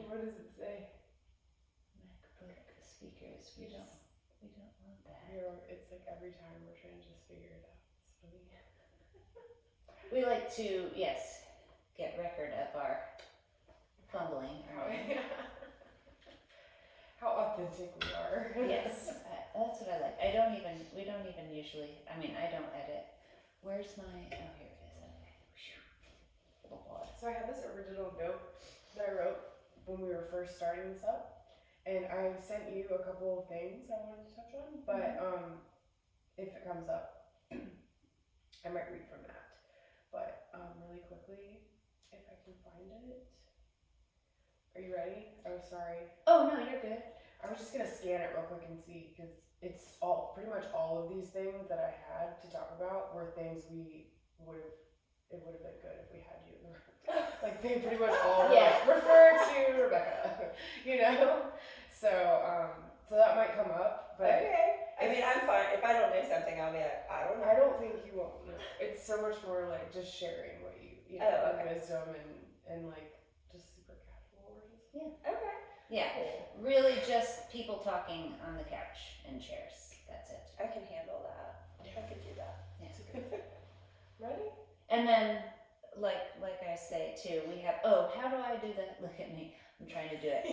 What does it say? MacBook speakers. We don't want that. It's like every time we're trying to just figure it out. It's funny. We like to, yes, get record of our fumbling. How authentic we are. Yes, that's what I like. We don't even usually, I don't edit. Where's my, oh, here it is. Okay. So I had this original note that I wrote when we were first starting this up, and I sent you a couple of things I wanted to touch on, but if it comes up, I might read from that. But really quickly, if I can find it. Are you ready? Oh, sorry. Oh, no, you're good. I was just gonna scan it real quick and see, because it's pretty much all of these things that I had to talk about were things it would have been good if we had you in the room. Like they pretty much all refer to Rebecca, So that might come up, but okay. I'm fine. If I don't know something, I'll be like, I don't know. I don't think you won't know. It's so much more like just sharing what wisdom and like just super casual words. Yeah. Okay. Yeah. Really just people talking on the couch and chairs. That's it. I can handle that. I can do that. Yeah. Ready? And then, like I say too, we have. Oh, how do I do that? Look at me. I'm trying to do it.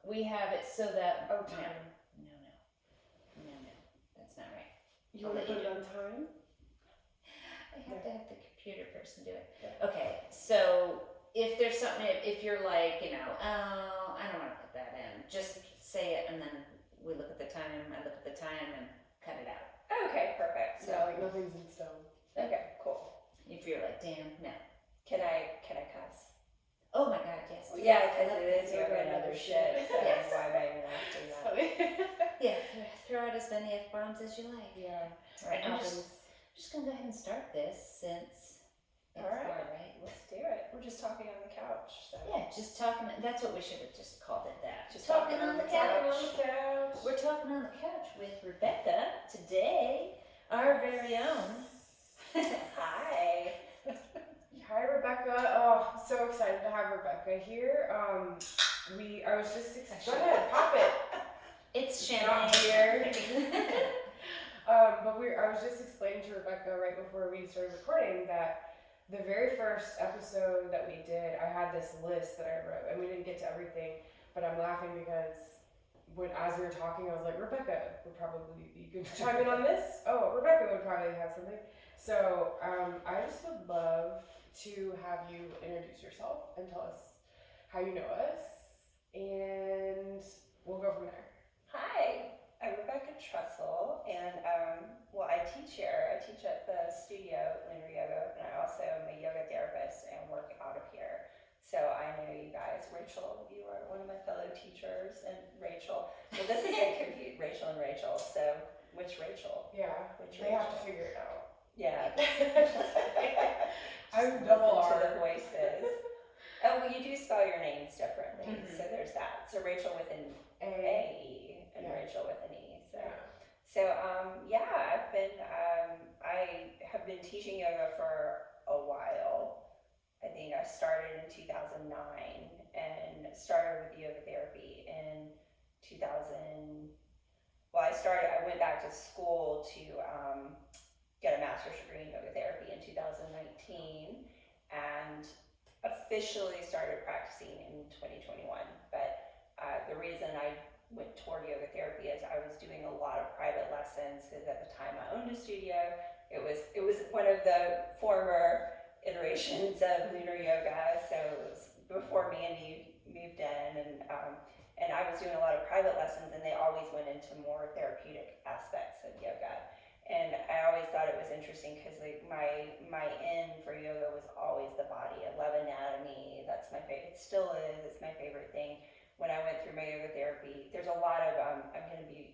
We have it so that. Oh, time. No. That's not right. You want to put it on time? I have to have the computer person do it. Yeah. Okay, so if there's something, if you're like, oh, I don't want to put that in, just say it, and then we look at the time. I look at the time and cut it out. Okay, perfect. So like nothing's in stone. Okay, cool. If you're like, damn, no. Can I cuss? Oh my God, yes. Well, yeah, because it is yoga and other shit. So yes. Why am I even asking that? Yeah, throw out as many F-bombs as you like. Yeah. All right, I'm just gonna go ahead and start this since it's all right. right. Let's do it. We're just talking on the couch. So. Yeah, just talking. That's what we should have just called it. That. Just talking on the couch. couch. We're talking on the couch with Rebecca today, our very own. Hi. Hi, Rebecca. Oh, I'm so excited to have Rebecca here. I was just go ahead, pop it. It's not here. But I was just explaining to Rebecca right before we started recording that the very first episode that we did, I had this list that I wrote, and we didn't get to everything, but I'm laughing because as we were talking, I was like, Rebecca would probably, you could chime in on this? Oh, Rebecca would probably have something. So I just would love to have you introduce yourself and tell us how you know us, and we'll go from there. Hi, I'm Rebecca Trussell, and I teach here. I teach at the studio, Lunar Yoga, and I also am a yoga therapist and work out of here. So I know you guys. Rachel, you are one of my fellow teachers, and Rachel. Well, this is confused, Rachel and Rachel. So which Rachel? Yeah, they have to figure it out. Yeah. I'm double R. To the voices. Oh, well, you do spell your names differently, so there's that. So Rachel with an A and Rachel with an E. I have been teaching yoga for a while. I think I started in 2009 and started with yoga therapy in 2000. I went back to school to get a master's degree in yoga therapy in 2019 and officially started practicing in 2021. But the reason I went toward yoga therapy is I was doing a lot of private lessons because at the time I owned a studio. It was one of the former iterations of Lunar Yoga, so it was before Mandy moved in, and I was doing a lot of private lessons, and they always went into more therapeutic aspects of yoga. And I always thought it was interesting because my end for yoga was always the body. I love anatomy. That's my favorite. It still is. It's my favorite thing. When I went through my yoga therapy, there's a lot of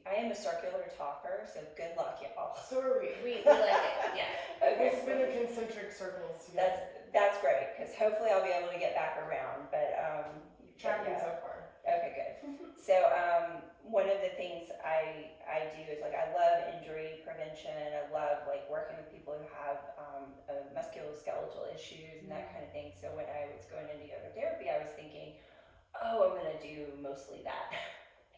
I am a circular talker, so good luck, y'all. So are we. We like it. Yeah. Okay. We've been in concentric circles together. That's great because hopefully I'll be able to get back around. But tracking so far. Okay, good. So one of the things I do is I love injury prevention. I love working with people who have musculoskeletal issues and that kind of thing. So when I was going into yoga therapy, I was thinking to do mostly that.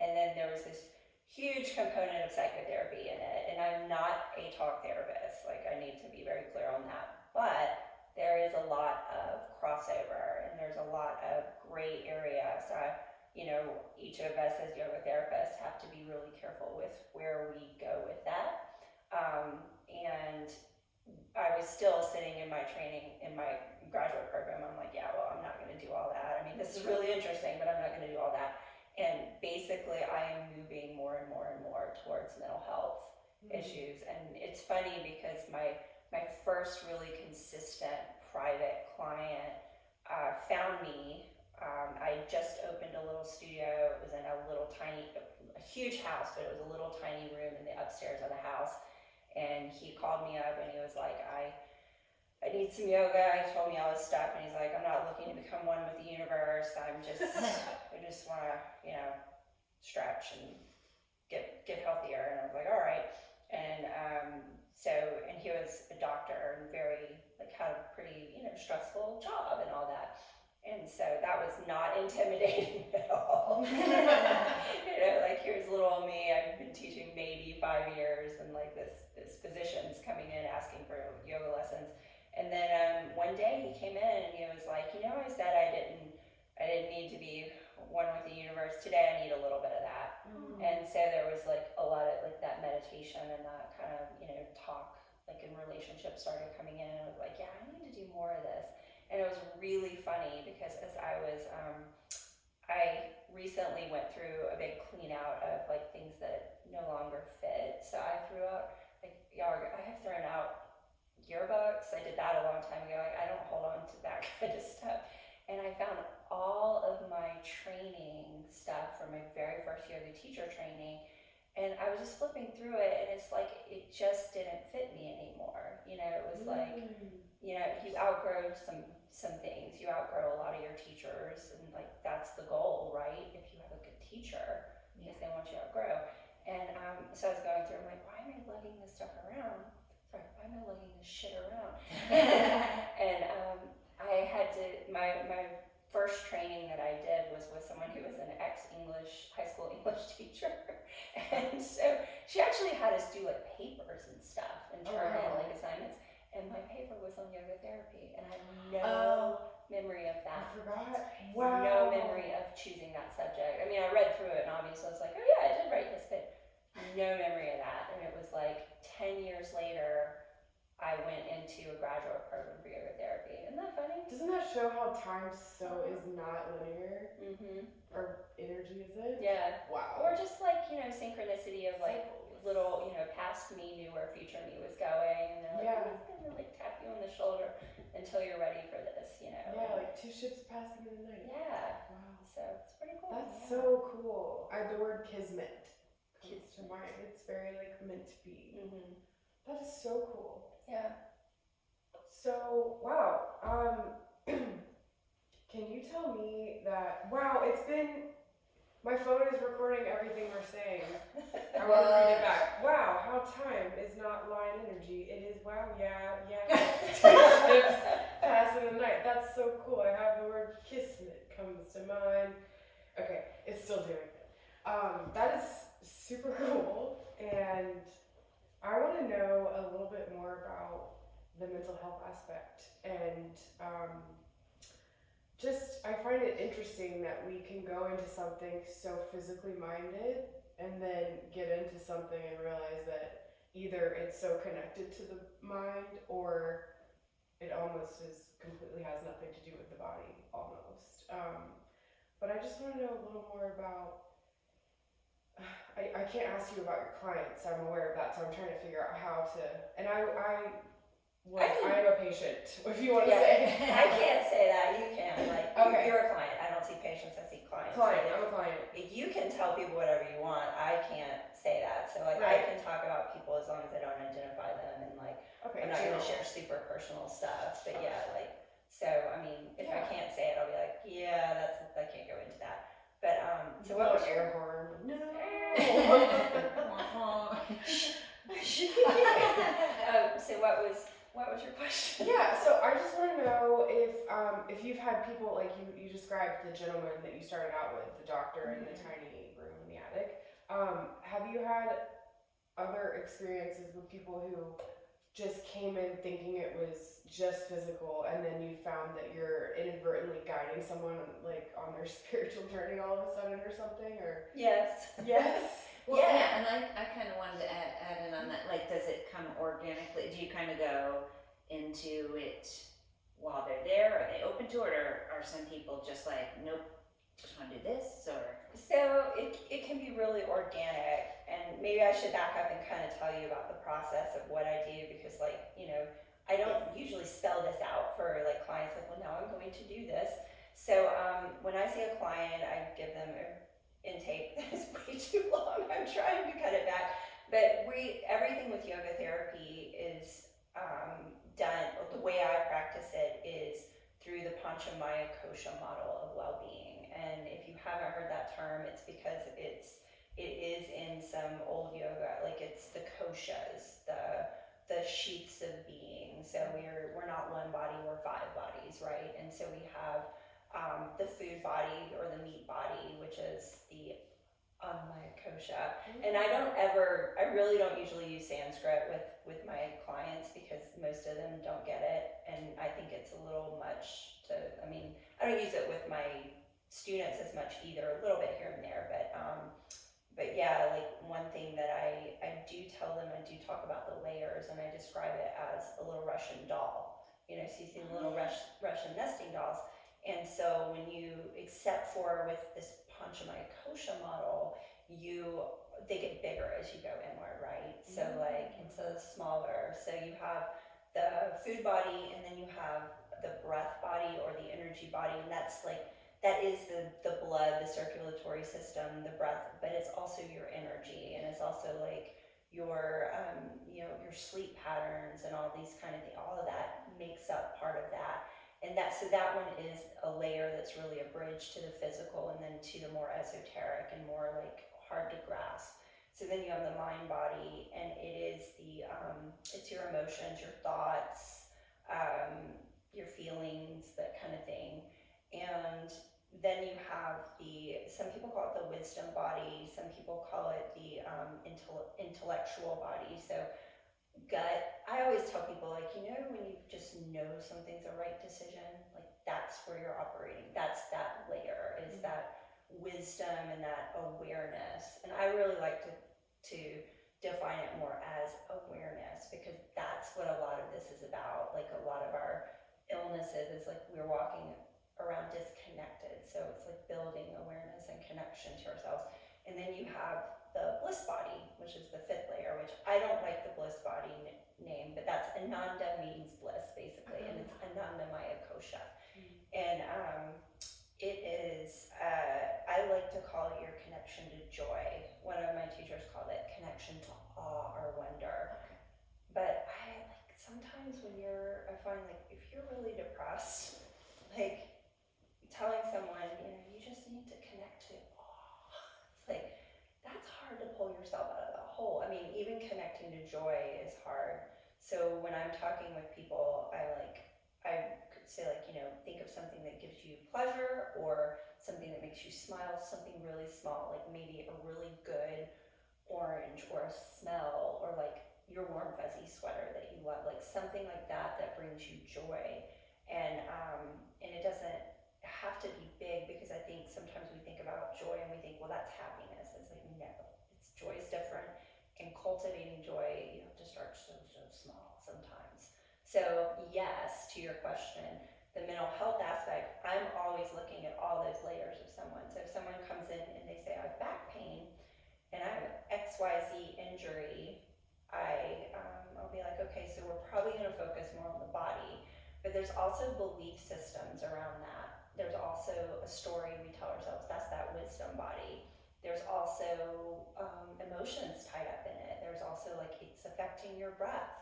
And then there was this huge component of psychotherapy in it. And I'm not a talk therapist. Like, I need to be very clear on that. But there is a lot of crossover and there's a lot of gray area. So, each of us as yoga therapists have to be really careful with where we go with that. And I was still sitting in my training, in my graduate program. I'm like, yeah, well, I'm not going to do all that. I mean, this is really interesting, but I'm not going to do all that. And basically, I am moving more and more and more towards mental health issues. And it's funny because my first really consistent private client found me. I just opened a little studio. It was in a huge house, but it was a little tiny room in the upstairs of the house. And he called me up and he was like, I need some yoga. He told me all this stuff, and he's like, I'm not looking to become one with the universe. I just want to, stretch and get healthier. And I was like, all right. And and he was a doctor and had a pretty, stressful job and all that. And so that was not intimidating at all. Here's little old me. I've been teaching maybe 5 years, and this physician's coming in asking for yoga lessons. And then one day he came in and he was like, I said I didn't need to be one with the universe. Today I need a little bit of that. And so there was a lot of that meditation and that kind of, talk in relationships started coming in, and I was like, yeah, I need to do more of this. And it was really funny because as I recently went through a big clean out of things that no longer fit. So I threw out I have thrown out yearbooks. I did that a long time ago. I don't hold on to that kind of stuff. And I found all of my training stuff from my very first yoga teacher training. And I was just flipping through it, and it's it just didn't fit me anymore. It was you outgrow some things. You outgrow a lot of your teachers, and that's the goal, right? If you have a good teacher, because they want you to outgrow. And so I was going through, I'm like, why am I lugging this stuff around? Sorry, why am I lugging this shit around? And I had to, my first training that I did was with someone who was an ex-English, high school English teacher. And so she actually had us do papers and stuff and turn in assignments. And my paper was on yoga therapy, and I have no memory of that. I forgot. Wow. No memory of choosing that subject. I mean, I read through it, and obviously I was like, oh yeah, I did write this, but no memory of that. And it was 10 years later, I went into a graduate program for yoga therapy. Isn't that funny? Doesn't that show how time is not linear? Or energy, is it? Yeah. Wow. Or just synchronicity of little, past me knew where future me was going, and they're I'm just gonna tap you on the shoulder until you're ready for this, Yeah, two ships passing in the night. Yeah. Wow. So it's pretty cool. That's so cool. The word kismet comes to mind. It's very meant to be. That is so cool. Yeah. So wow. Can you tell me that? Wow, it's been. My phone is recording everything we're saying. I want to read it back. Wow, how time is not line energy. It is wow, yeah. Two ships passing the night. That's so cool. I have the word kismet comes to mind. Okay, it's still doing it. That is super cool, and I want to know a little bit more about the mental health aspect, and I find it interesting that we can go into something so physically minded and then get into something and realize that either it's so connected to the mind or it almost completely has nothing to do with the body, almost. But I just want to know a little more about, I can't ask you about your clients, I'm aware of that, so I'm trying to figure out how to, and I am a patient, if you want to say. I can't say that, you can. Okay. You're a client. I don't see patients, I see clients. I'm a client. You can tell people whatever you want. I can't say that. So right. I can talk about people as long as I don't identify them, and okay, I'm not going to share super personal stuff. But so I mean, if I can't say it, I'll be like, yeah, I can't go into that. But so what was air horn? No. So what was your question? Yeah, so I just want to know if you've had people like you described the gentleman that you started out with, the doctor in the tiny room in the attic. Have you had other experiences with people who just came in thinking it was just physical, and then you found that you're inadvertently guiding someone like on their spiritual journey all of a sudden or something? Or Yes. yes. Well, yeah, and I kind of wanted to add in on that. Like, does it come organically? Do you kind of go into it while they're there? Are they open to it, or are some people just like, nope, just want to do this? Or So it can be really organic, and maybe I should back up and kind of tell you about the process of what I do, because like, you know, I don't usually spell this out for like clients like, well, now I'm going to do this. So when I see a client, I give them an intake that is way too long. I'm trying to cut it back, but everything with yoga therapy is done. The way I practice it is through the Panchamaya kosha model of well-being. And if you haven't heard that term, it's because it is in some old yoga, like it's the koshas, the sheaths of being. So we're not one body, we're 5 bodies, right? And so we have the food body or the meat body, which is the Anmaya kosha. And I really don't usually use Sanskrit with my clients, because most of them don't get it, and I think it's a little much I don't use it with my students as much either, a little bit here and there, but yeah, like one thing that I do tell them, I do talk about the layers, and I describe it as a little Russian doll. You know, so you see the little Russian nesting dolls. And so when you accept for with this Panchamaya kosha model, they get bigger as you go inward, right? So like into smaller. So you have the food body, and then you have the breath body or the energy body, and that is the blood, the circulatory system, the breath, but it's also your energy, and it's also like your your sleep patterns and all these kind of things. All of that makes up part of that. And that one is a layer that's really a bridge to the physical, and then to the more esoteric and more like hard to grasp. So then you have the mind body, and it is it's your emotions, your thoughts, your feelings, that kind of thing. And then you have some people call it the wisdom body, some people call it the intellectual body. So gut, I always tell people, like, you know, when you just know something's a right decision, like that's where you're operating. That's that layer, is that wisdom and that awareness. And I really like to define it more as awareness, because that's what a lot of this is about. Like a lot of our illnesses is like we're walking around disconnected. So it's like building awareness and connection to ourselves. And then you have the bliss body, which is the 5th layer, which I don't like the bliss body name, but that's Ananda means bliss, basically, and it's Anandamaya kosha. And it is, I like to call it your connection to joy. One of my teachers called it connection to awe or wonder. But sometimes I find like if you're really depressed, like telling someone, you know, you just need to connect to awe. It's like, that's hard to pull yourself out of that hole. I mean, even connecting to joy is hard. So when I'm talking with people, I could say, like, you know, think of something that gives you pleasure, or something that makes you smile, something really small, like maybe a really good orange, or a smell, or like your warm fuzzy sweater that you love, like something like that brings you joy. And it doesn't have to be big, because I think sometimes we think about joy and we think, well, that's happiness. It's like, no, joy is different. And cultivating joy, you have to start so small sometimes. So yes, to your question, the mental health aspect, I'm always looking at all those layers of someone. So if someone comes in and they say, I have back pain and I have an XYZ injury, I'll be like, okay, so we're probably going to focus more on the body. But there's also belief systems around that. There's also a story we tell ourselves. That's that wisdom body. There's also emotions tied up in it. There's also like it's affecting your breath.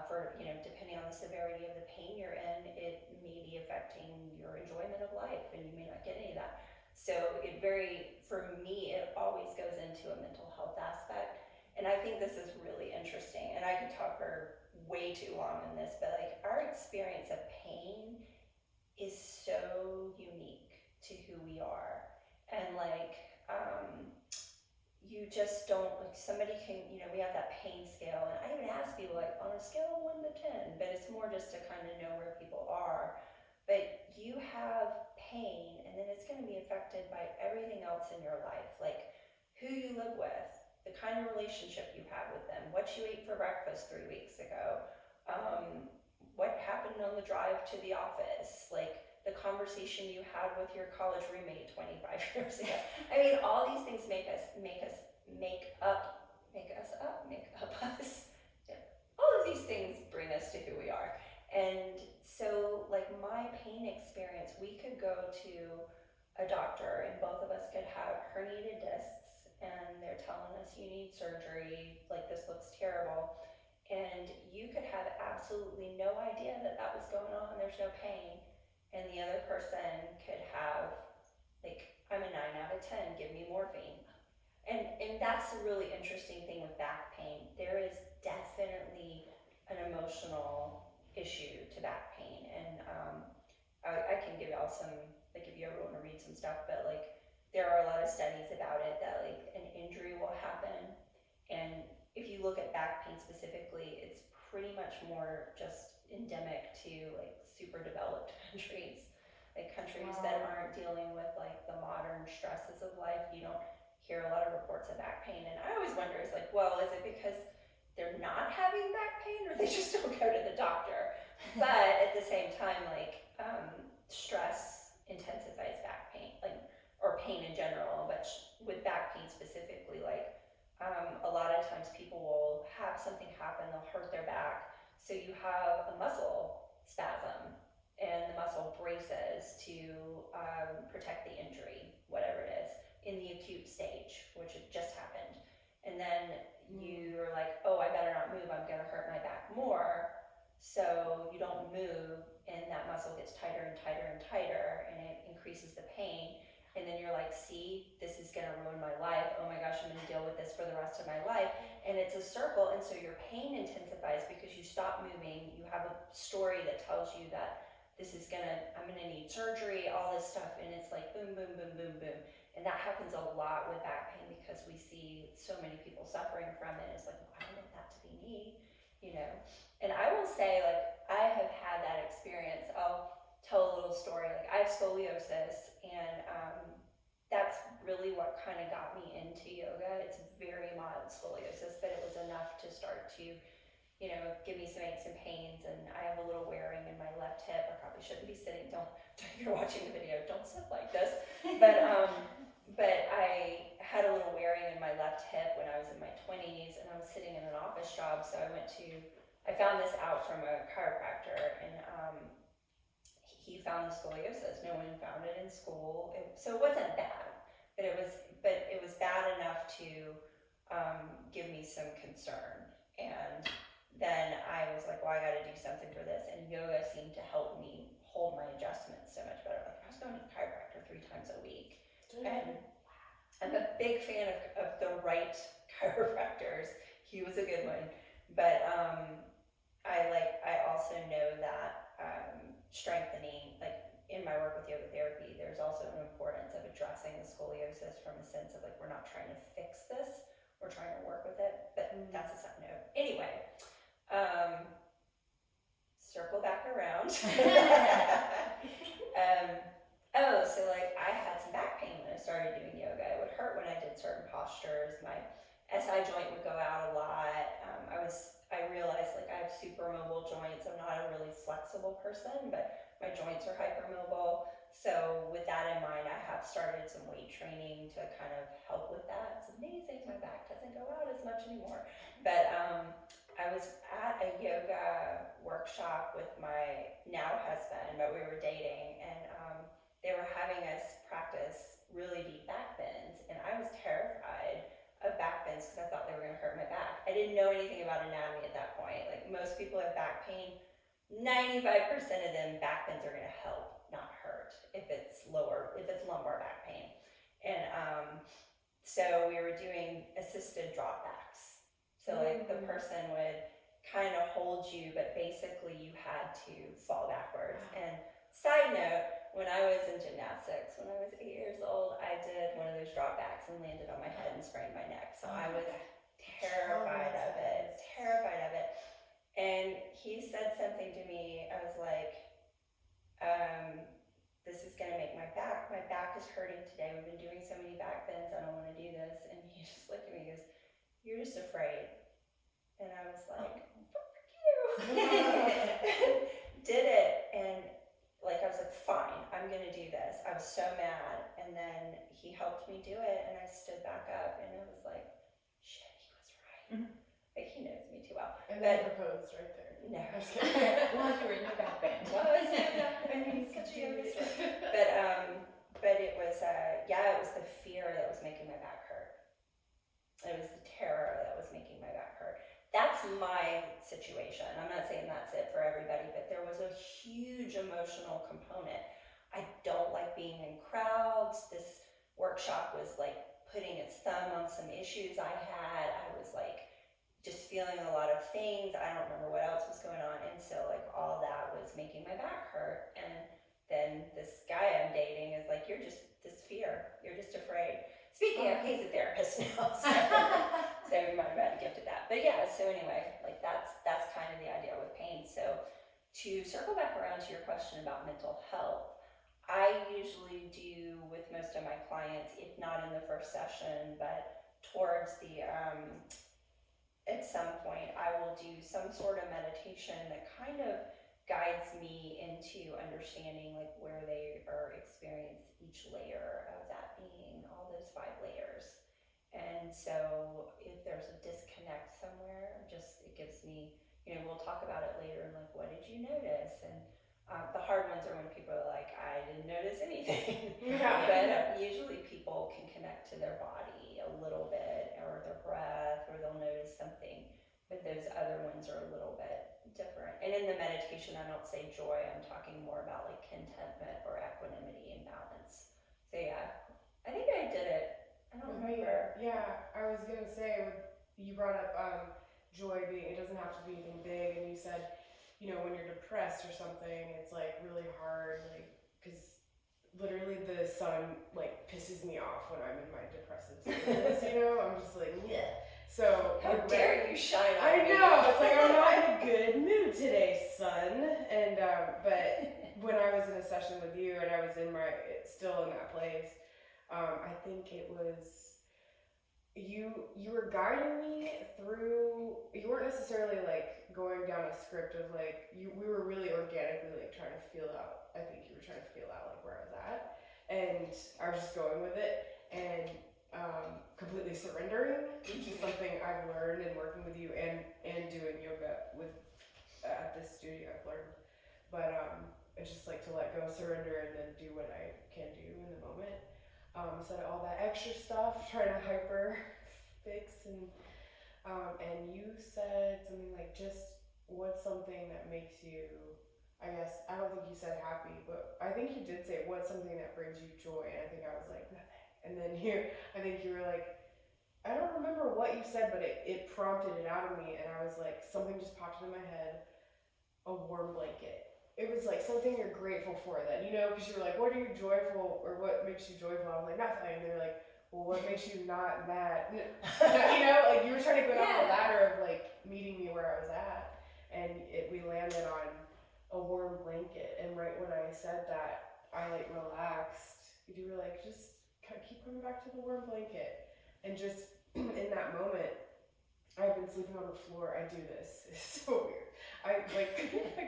For, you know, depending on the severity of the pain you're in, it may be affecting your enjoyment of life, and you may not get any of that. So for me, it always goes into a mental health aspect. And I think this is really interesting. And I could talk for way too long on this, but like our experience of pain is so unique to who we are. And like, you just don't, like somebody can, we have that pain scale, and I even ask people like on a scale of 1 to 10, but it's more just to kind of know where people are. But you have pain, and then it's going to be affected by everything else in your life, like who you live with, the kind of relationship you have with them, what you ate for breakfast 3 weeks ago, what happened on the drive to the office, like the conversation you had with your college roommate 25 years ago. I mean, all these things make up us. All of these things bring us to who we are. And so like my pain experience, we could go to a doctor and both of us could have herniated discs, and they're telling us you need surgery, like this looks terrible. And you could have absolutely no idea that that was going on, there's no pain. And the other person could have, like, I'm a 9 out of 10, give me morphine. And that's a really interesting thing with back pain. There is definitely an emotional issue to back pain. And I can give y'all some, like if you ever want to read some stuff, but like there are a lot of studies about it that like an injury will happen. And if you look at back pain specifically, it's pretty much more just endemic to like super developed countries, like countries that aren't dealing with like the modern stresses of life. You don't hear a lot of reports of back pain. And I always wonder, is like, well, is it because they're not having back pain or they just don't go to the doctor? But at the same time, like stress intensifies back pain, like, or pain in general, but with back pain specifically, like a lot of times people will have something happen, they'll hurt their back, so you have a muscle spasm and the muscle braces to protect the injury, whatever it is, in the acute stage, which had just happened. And then you're like, oh, I better not move, I'm gonna hurt my back more. So you don't move, and that muscle gets tighter and tighter and tighter, and it increases the pain. And then you're like, see, this is gonna ruin my life. Oh my gosh, I'm gonna deal with this for the rest of my life. And it's a circle, and so your pain intensifies because you stop moving. You have a story that tells you that I'm gonna need surgery, all this stuff, and it's like boom, boom, boom, boom, boom. And that happens a lot with back pain because we see so many people suffering from it. It's like, well, I don't want that to be me, And I will say, like, I have had that experience. I'll tell a little story. Like, I have scoliosis, and that's really what kind of got me into yoga. It's very mild scoliosis, but it was enough to start to, give me some aches and pains. And I have a little wearing in my left hip. I probably shouldn't be sitting. If you're watching the video, don't sit like this. But I had a little wearing in my left hip when I was in my 20s, and I was sitting in an office job. So I found this out from a chiropractor, and he found the scoliosis. No one found it in school, so it wasn't bad, but it was bad enough to give me some concern. And then I was like, well, I got to do something for this, and yoga seemed to help me hold my adjustments so much better. Like I was going to the chiropractor 3 times a week, and I'm a big fan of the right chiropractors. He was a good one, but I also know that strengthening, like in my work with yoga therapy, there's also an importance of addressing the scoliosis from a sense of like, we're not trying to fix this, we're trying to work with it. But that's a side note. Anyway, circle back around. So like I had some back pain when I started doing yoga. It would hurt when I did certain postures. My SI joint would go out a lot. I realized like I have super mobile joints. I'm not a really flexible person, but my joints are hypermobile. So with that in mind, I have started some weight training to kind of help with that. It's amazing, my back doesn't go out as much anymore. But I was at a yoga workshop with my now husband, but we were dating, and they were having us practice really deep back bends, and I was terrified of back bends because I thought they were going to hurt my back. I didn't know anything about anatomy at that point. Like most people have back pain, 95% of them back bends are going to help, not hurt, if it's lumbar back pain. And so we were doing assisted drop backs. So like the person would kind of hold you, but basically you had to fall backwards. And side note, when I was in gymnastics, when I was 8 years old, I did one of those drop backs and landed on my head and sprained my neck. So I was terrified of it. And he said something to me. I was like, this is gonna make my back is hurting today. We've been doing so many back bends, I don't wanna do this. And he just looked at me and goes, you're just afraid. And I was like, fuck you. Did it. And like, I was like, fine, I'm gonna do this. I was so mad. And then he helped me do it, and I stood back up, and I was like, shit, he was right. Mhm. Like, he knows me too well. And then proposed right there. No. I'm just kidding. Well, you were in your back band. Well, it's I mean, he's such a yoga story. But it was, it was the fear that was making my back hurt. It was the terror that was making my back hurt. That's my situation. I'm not saying that's it for everybody, but there was a huge emotional component. I don't like being in crowds. This workshop was like putting its thumb on some issues I had. I was like just feeling a lot of things. I don't remember what else was going on. And so like all that was making my back hurt. And then this guy I'm dating is like, you're just this fear. You're just afraid. Speaking of, he's a therapist now. So we might have had a gift of that. But yeah, so anyway, like that's kind of the idea with pain. So to circle back around to your question about mental health, I usually do with most of my clients, if not in the first session, but towards the at some point, I will do some sort of meditation that kind of guides me into understanding like where they are experiencing each layer of that being, all those 5 layers. And so if there's a disconnect somewhere, just it gives me, we'll talk about it later and like, what did you notice? And the hard ones are when people are like, I didn't notice anything. Yeah. But usually people can connect to their body a little bit, or their breath, or they'll notice something. But those other ones are a little bit different. And in the meditation, I don't say joy. I'm talking more about like contentment or equanimity and balance. So yeah, I think I did it. I don't remember. Yeah, I was gonna say, you brought up joy being, it doesn't have to be anything big, and you said, when you're depressed or something, it's like really hard, like, because literally the sun like pisses me off when I'm in my depressive status, I'm just like, yeah. So how dare you shine on me? I know, it's like, I'm not in a good mood today, son. And but when I was in a session with you and I was still in that place, I think it was you were guiding me through. You weren't necessarily like going down a script of like we were really organically like trying to feel out. I think you were trying to feel out like where I was at, and I was just going with it and completely surrendering, which is something I've learned in working with you and doing yoga with at this studio. I've learned, but it's just like to let go, surrender, and then do what I can do in the moment. Instead of all that extra stuff, trying to hyper fix and you said something like, just what's something that makes you, I guess, I don't think you said happy, but I think you did say what's something that brings you joy, and I think I was like, nothing. And then I think you were like, I don't remember what you said, but it prompted it out of me, and I was like, something just popped into my head, a warm blanket. It was like something you're grateful for then, because you were like, what are you joyful, or what makes you joyful? I was like, nothing. And they were like, well, what makes you not mad? Like you were trying to go down the ladder of like meeting me where I was at, and we landed on a warm blanket. And right when I said that, I like relaxed. You were like, just keep coming back to the warm blanket. And just in that moment, I've been sleeping on the floor. I do this. It's so weird. I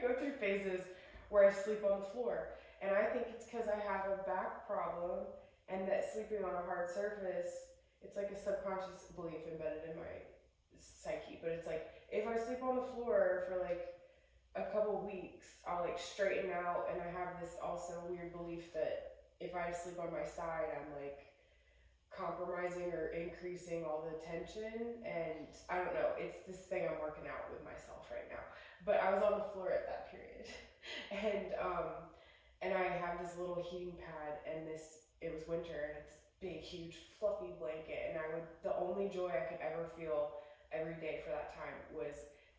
go through phases where I sleep on the floor. And I think it's because I have a back problem, and that sleeping on a hard surface, it's like a subconscious belief embedded in my psyche. But it's like, if I sleep on the floor for like a couple weeks, I'll like straighten out. And I have this also weird belief that if I sleep on my side, I'm like compromising or increasing all the tension. And I don't know, it's this thing I'm working out with myself right now. But I was on the floor at that period. And I have this little heating pad, and it was winter, and it's this big, huge, fluffy blanket. And the only joy I could ever feel every day for that time was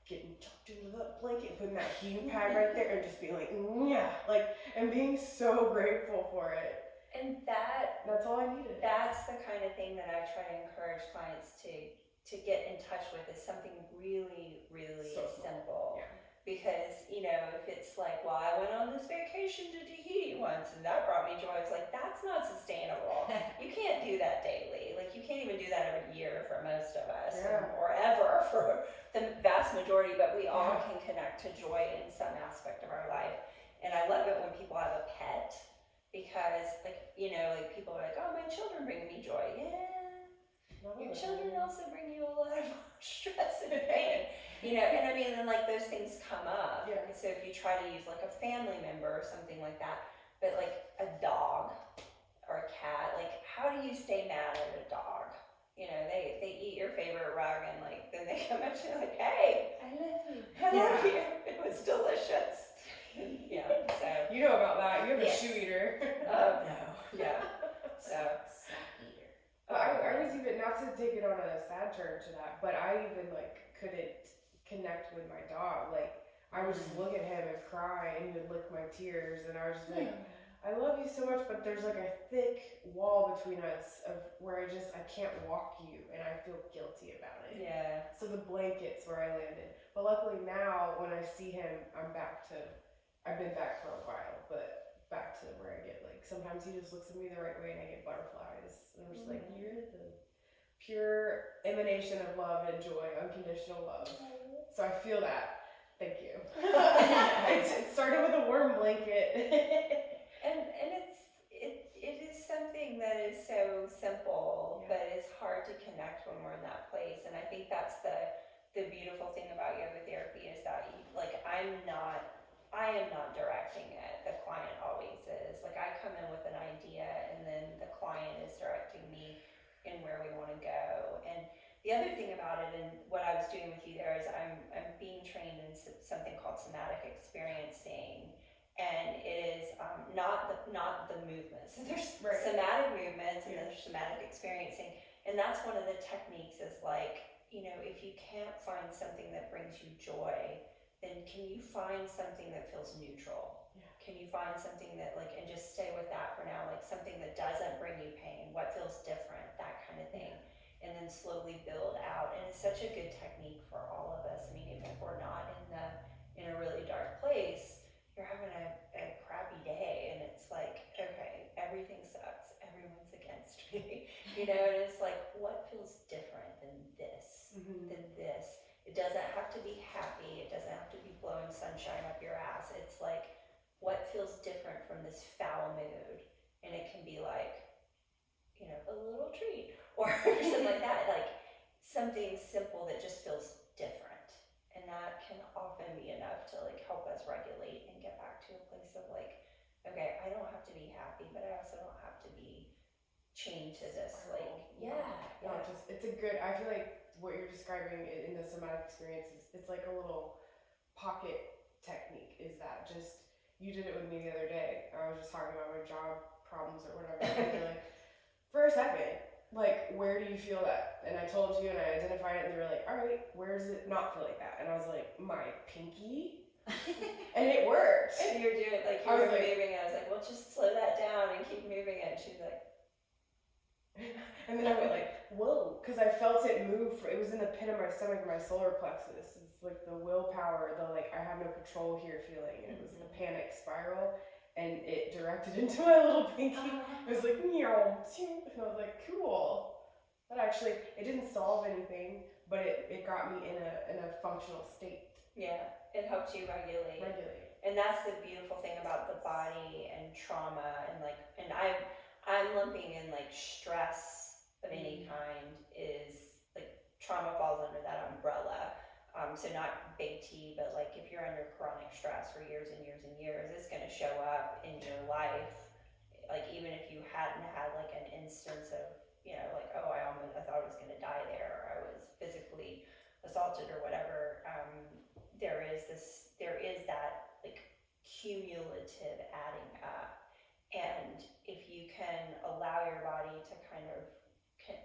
getting tucked into the blanket, putting that heating pad right there, and just being like, yeah, like, and being so grateful for it. And that's all I needed. That's the kind of thing that I try to encourage clients to get in touch with, is something really, really So simple. Yeah. Because, you know, if it's like, well, I went on this vacation to Tahiti once and that brought me joy, it's like, that's not sustainable. You can't do that daily. Like, you can't even do that every year for most of us, or ever for the vast majority, but we all can connect to joy in some aspect of our life. And I love it when people have a pet, because, like, you know, like, people are like, oh, my children bring me joy. Yeah, your children also bring you a lot of stress and pain. You know, and I mean, and like those things come up. Yeah. So if you try to use like a family member or something like that, but like a dog or a cat, like, how do you stay mad at a dog? You know, they eat your favorite rug and like then they come up to you like, hey, I love you. I love you. It was delicious. Yeah. So you know about that. You have a Yes. shoe eater. no. Yeah. So Sack eater. But I was even, not to take it on a sad turn to that, but I even like couldn't connect with my dog. Like, I would just look at him and cry, and he would lick my tears, and I was just like, I love you so much, but there's like a thick wall between us of where I can't walk you, and I feel guilty about it. yeah. So the blanket's where I landed. But luckily now, when I see him, I've been back for a while, but back to where I get like, sometimes he just looks at me the right way and I get butterflies. And I'm just like, you're the pure emanation of love and joy, unconditional love. So I feel that. Thank you. It started with a warm blanket. And it is something that is so simple, but it's hard to connect when we're in that place. And I think that's the beautiful thing about yoga therapy, is that I am not directing it. The client always is. Like, I come in with an idea, and then the client is directing me in where we want to go. And the other thing about it, and what I was doing with you there, is I'm being trained in something called somatic experiencing, and it is not the movements. So there's somatic movements and there's somatic experiencing, and that's one of the techniques. Is like, you know, if you can't find something that brings you joy, then can you find something that feels neutral? Yeah. Can you find something that, like, and just stay with that for now, like something that doesn't bring you pain, what feels different, that kind of thing. And then slowly build out. And it's such a good technique for all of us. I mean, even if we're not in a really dark place, you're having a crappy day, and it's like, okay, everything sucks, everyone's against me, you know, and it's like, what feels different than this, than this? It doesn't have to be happy, it doesn't have to be blowing sunshine up your ass. It's like, what feels different from this foul mood? And it can be like, you know, a little treat, or something like that, like something simple that just feels different. And that can often be enough to like help us regulate and get back to a place of like, okay, I don't have to be happy, but I also don't have to be chained to this. Like, It's a good, I feel like what you're describing in the somatic experience is, it's like a little pocket technique. Is that just, you did it with me the other day. I was just talking about my job problems or whatever, and you're like, for a second, like, where do you feel that? And I told you, and I identified it, and they were like, all right, where does it not feel like that? And I was like, my pinky? And it worked. And you're doing, like, you were moving, I was like, well, just slow that down and keep moving it. And she's like, and then I went like, whoa, because I felt it move. It was in the pit of my stomach, my solar plexus. It's like the willpower, the like, I have no control here feeling. It was the panic spiral, and it directed into my little pinky. It was like, meow, and I was like, cool. But actually, it didn't solve anything, but it got me in a functional state. Yeah, it helped you regulate. And that's the beautiful thing about the body and trauma, and like, and I'm lumping in like stress of any kind, is like trauma falls under that umbrella. So not big T, but like if you're under chronic stress for years and years and years, it's going to show up in your life. Like, even if you hadn't had like an instance of, you know, like, oh, I thought I was going to die there, or I was physically assaulted or whatever. There is that like cumulative adding up. And if you can allow your body to kind of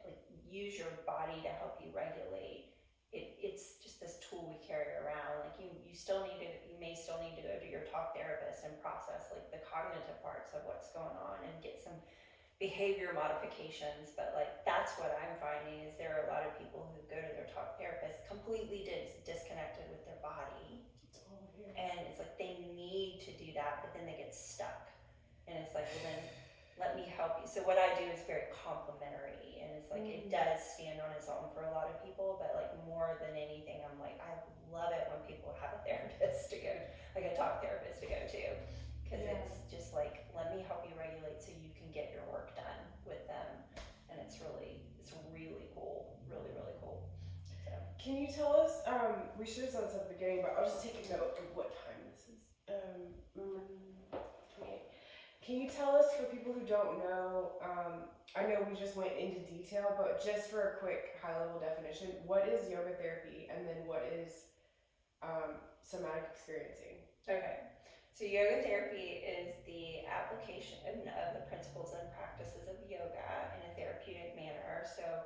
like use your body to help you regulate, it's just this tool we carry around. Like you may still need to go to your talk therapist and process like the cognitive parts of what's going on and get some behavior modifications. But like that's what I'm finding is there are a lot of people who go to their talk therapist completely disconnected with their body. And it's like they need to do that, but then they get stuck. And it's like, well then let me help you. So what I do is very complimentary, and it's like it does stand on its own for a lot of people, but like more than anything, I'm like, I love it when people have a therapist to go, like a talk therapist to go to, because it's just like, let me help you regulate so you can get your work done with them. And it's really cool, really, really cool. So. Can you tell us, we should have said this at the beginning, but I'll just take a note of what time this is. 28. Can you tell us, for people who don't know, I know we just went into detail, but just for a quick high-level definition, what is yoga therapy, and then what is somatic experiencing? Okay, so yoga therapy is the application of the principles and practices of yoga in a therapeutic manner. So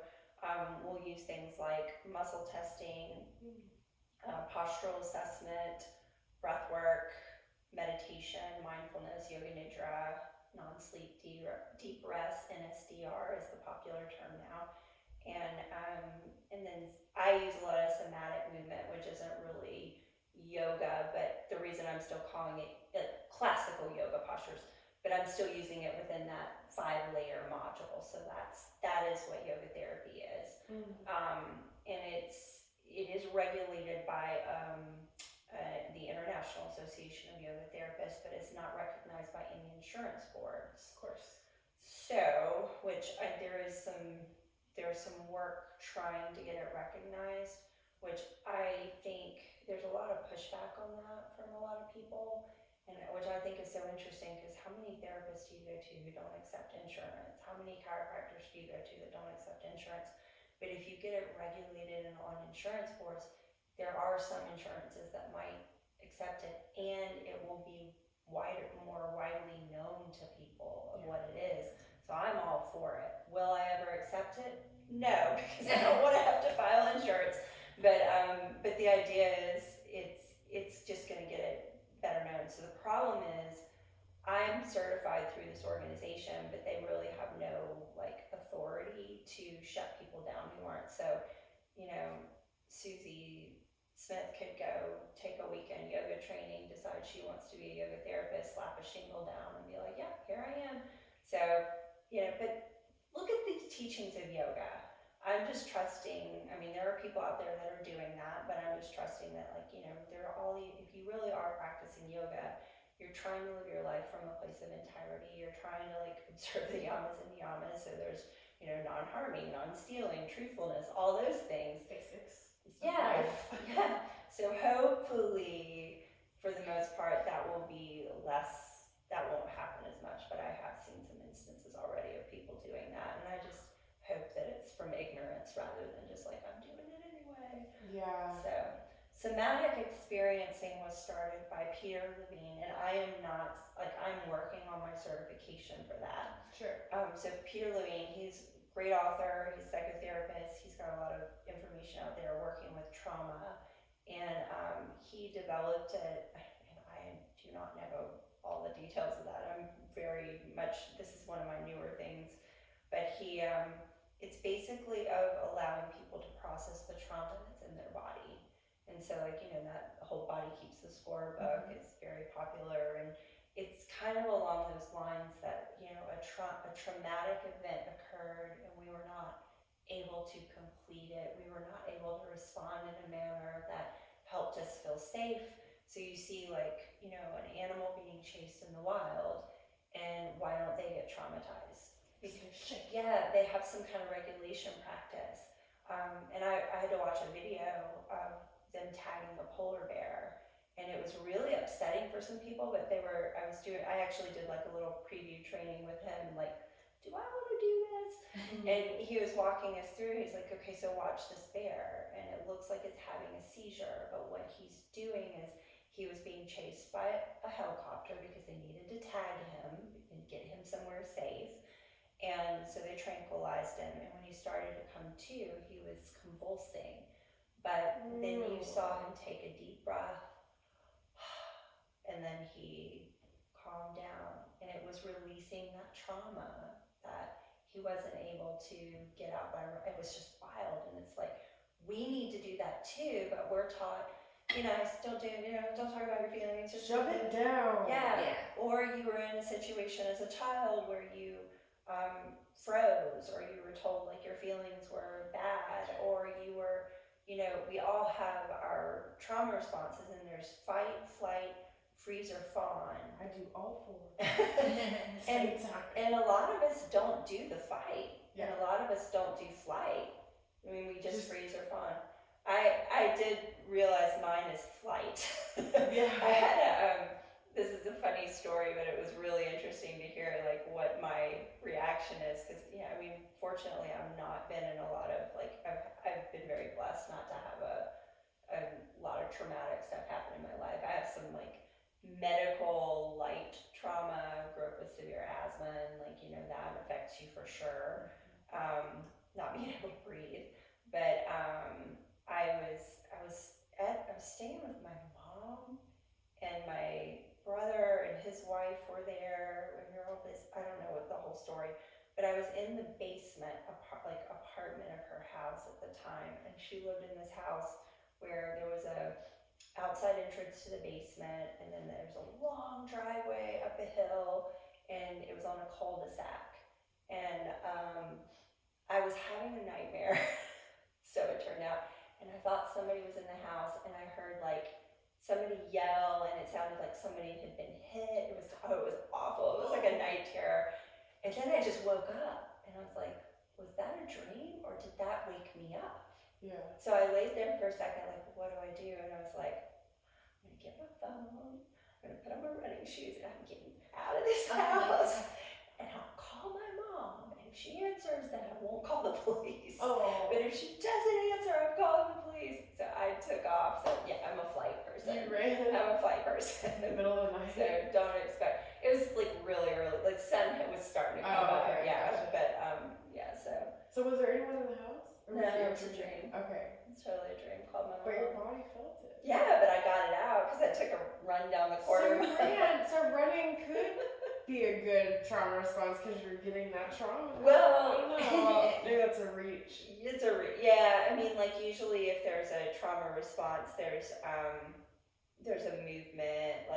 we'll use things like muscle testing, postural assessment, breath work, meditation, mindfulness, yoga nidra, non-sleep deep rest, NSDR is the popular term now. And then I use a lot of somatic movement, which isn't really yoga, but the reason I'm still calling it classical yoga postures, but I'm still using it within that 5-layer module. So that is what yoga therapy is. And it is regulated by the International Association of Yoga Therapists, but it's not recognized by any insurance boards. Of course. So, there's some work trying to get it recognized, which I think there's a lot of pushback on that from a lot of people, and which I think is so interesting, because how many therapists do you go to who don't accept insurance? How many chiropractors do you go to that don't accept insurance? But if you get it regulated and on insurance boards, there are some insurances that might accept it, and it will be more widely known to people of what it is. So I'm all for it. Will I ever accept it? No, because I don't want to have to file insurance. But the idea is it's just going to get it better known. So the problem is I'm certified through this organization, but they really have no like authority to shut people down who aren't. So, Susie Smith could go take a weekend yoga training, decide she wants to be a yoga therapist, slap a shingle down and be like, yeah, here I am. So, but look at the teachings of yoga. I'm just trusting, there are people out there that are doing that, but I'm just trusting that there are if you really are practicing yoga, you're trying to live your life from a place of entirety. You're trying to observe the yamas and niyamas. So there's, non-harming, non-stealing, truthfulness, all those things. Basics. Yeah. So hopefully, for the most part, that won't happen as much, but I have seen some instances already of people doing that, and I just hope that it's from ignorance rather than just like, I'm doing it anyway. Yeah. So, somatic experiencing was started by Peter Levine, and I am not, I'm working on my certification for that. Sure. So Peter Levine, he's a great author, he's a psychotherapist, he's got a lot of information out there working with trauma, and he developed it, and I do not know all the details of that. This is one of my newer things, but it's basically of allowing people to process the trauma that's in their body. And so that whole Body Keeps the Score book is very popular, and it's kind of along those lines that, a traumatic event occurred and we were not able to complete it. We were not able to respond in a manner that helped us feel safe. So you see an animal being chased in the wild, and why don't they get traumatized? Because they have some kind of regulation practice. And I had to watch a video of them tagging a polar bear, and it was really upsetting for some people, but I actually did a little preview training with him, do I want to do this? And he was walking us through, he's like, okay, so watch this bear, and it looks like it's having a seizure, but what he's doing is he was being chased by a helicopter because they needed to tag him and get him somewhere safe. And so they tranquilized him, and when he started to come to, he was convulsing. But then you saw him take a deep breath, and then he calmed down, and it was releasing that trauma that he wasn't able to get out by. It was just wild, and it's like, we need to do that too, but we're taught, I still do, don't talk about your feelings, just shove it down. Yeah. Or you were in a situation as a child where you froze, or you were told like your feelings were bad, or you were, we all have our trauma responses, and there's fight, flight, freeze, or fawn. I do all four. and a lot of us don't do the fight, and a lot of us don't do flight. I mean, we just freeze or fawn. I did realize mine is flight. Yeah. I had this is a funny story, but it was really interesting to hear like what my reaction is, because fortunately I've not been in a lot of I've been very blessed not to have a lot of traumatic stuff happen in my life. I have some medical light trauma, grew up with severe asthma, and that affects you for sure. Not being able to breathe, but I was staying with my mom, and my brother and his wife were there, and I don't know what the whole story, but I was in the basement apartment of her house at the time, and she lived in this house where there was a outside entrance to the basement, and then there's a long driveway up a hill, and it was on a cul-de-sac, and I was having a nightmare, so it turned out, and I thought somebody was in the house, and I heard somebody yell, and it sounded like somebody had been hit. It was awful. It was like a night terror. And then I just woke up, and I was like, was that a dream, or did that wake me up? Yeah. So I laid there for a second, what do I do? And I was like, I'm gonna get my phone, I'm gonna put on my running shoes, and I'm getting out of this house, and I'll call my mom. And if she answers, then I won't call the police. Oh. But if she doesn't answer, I'm calling the police. So I took off. So yeah, I'm a flight person. You ran? I'm a flight person. In the middle of the night. So don't expect. It was really early. Sun was starting to come up. Okay, Yeah, gotcha. but yeah. So was there anyone in the house? Or No, it it was a dream. Okay. It's totally a dream. Called my mom. But your body felt it. Yeah, but I got it out because I took a run down the corridor. So running could be a good trauma response because you're getting that trauma. Well, I don't know. Maybe that's a reach. Yeah. I mean, usually if there's a trauma response, there's a movement.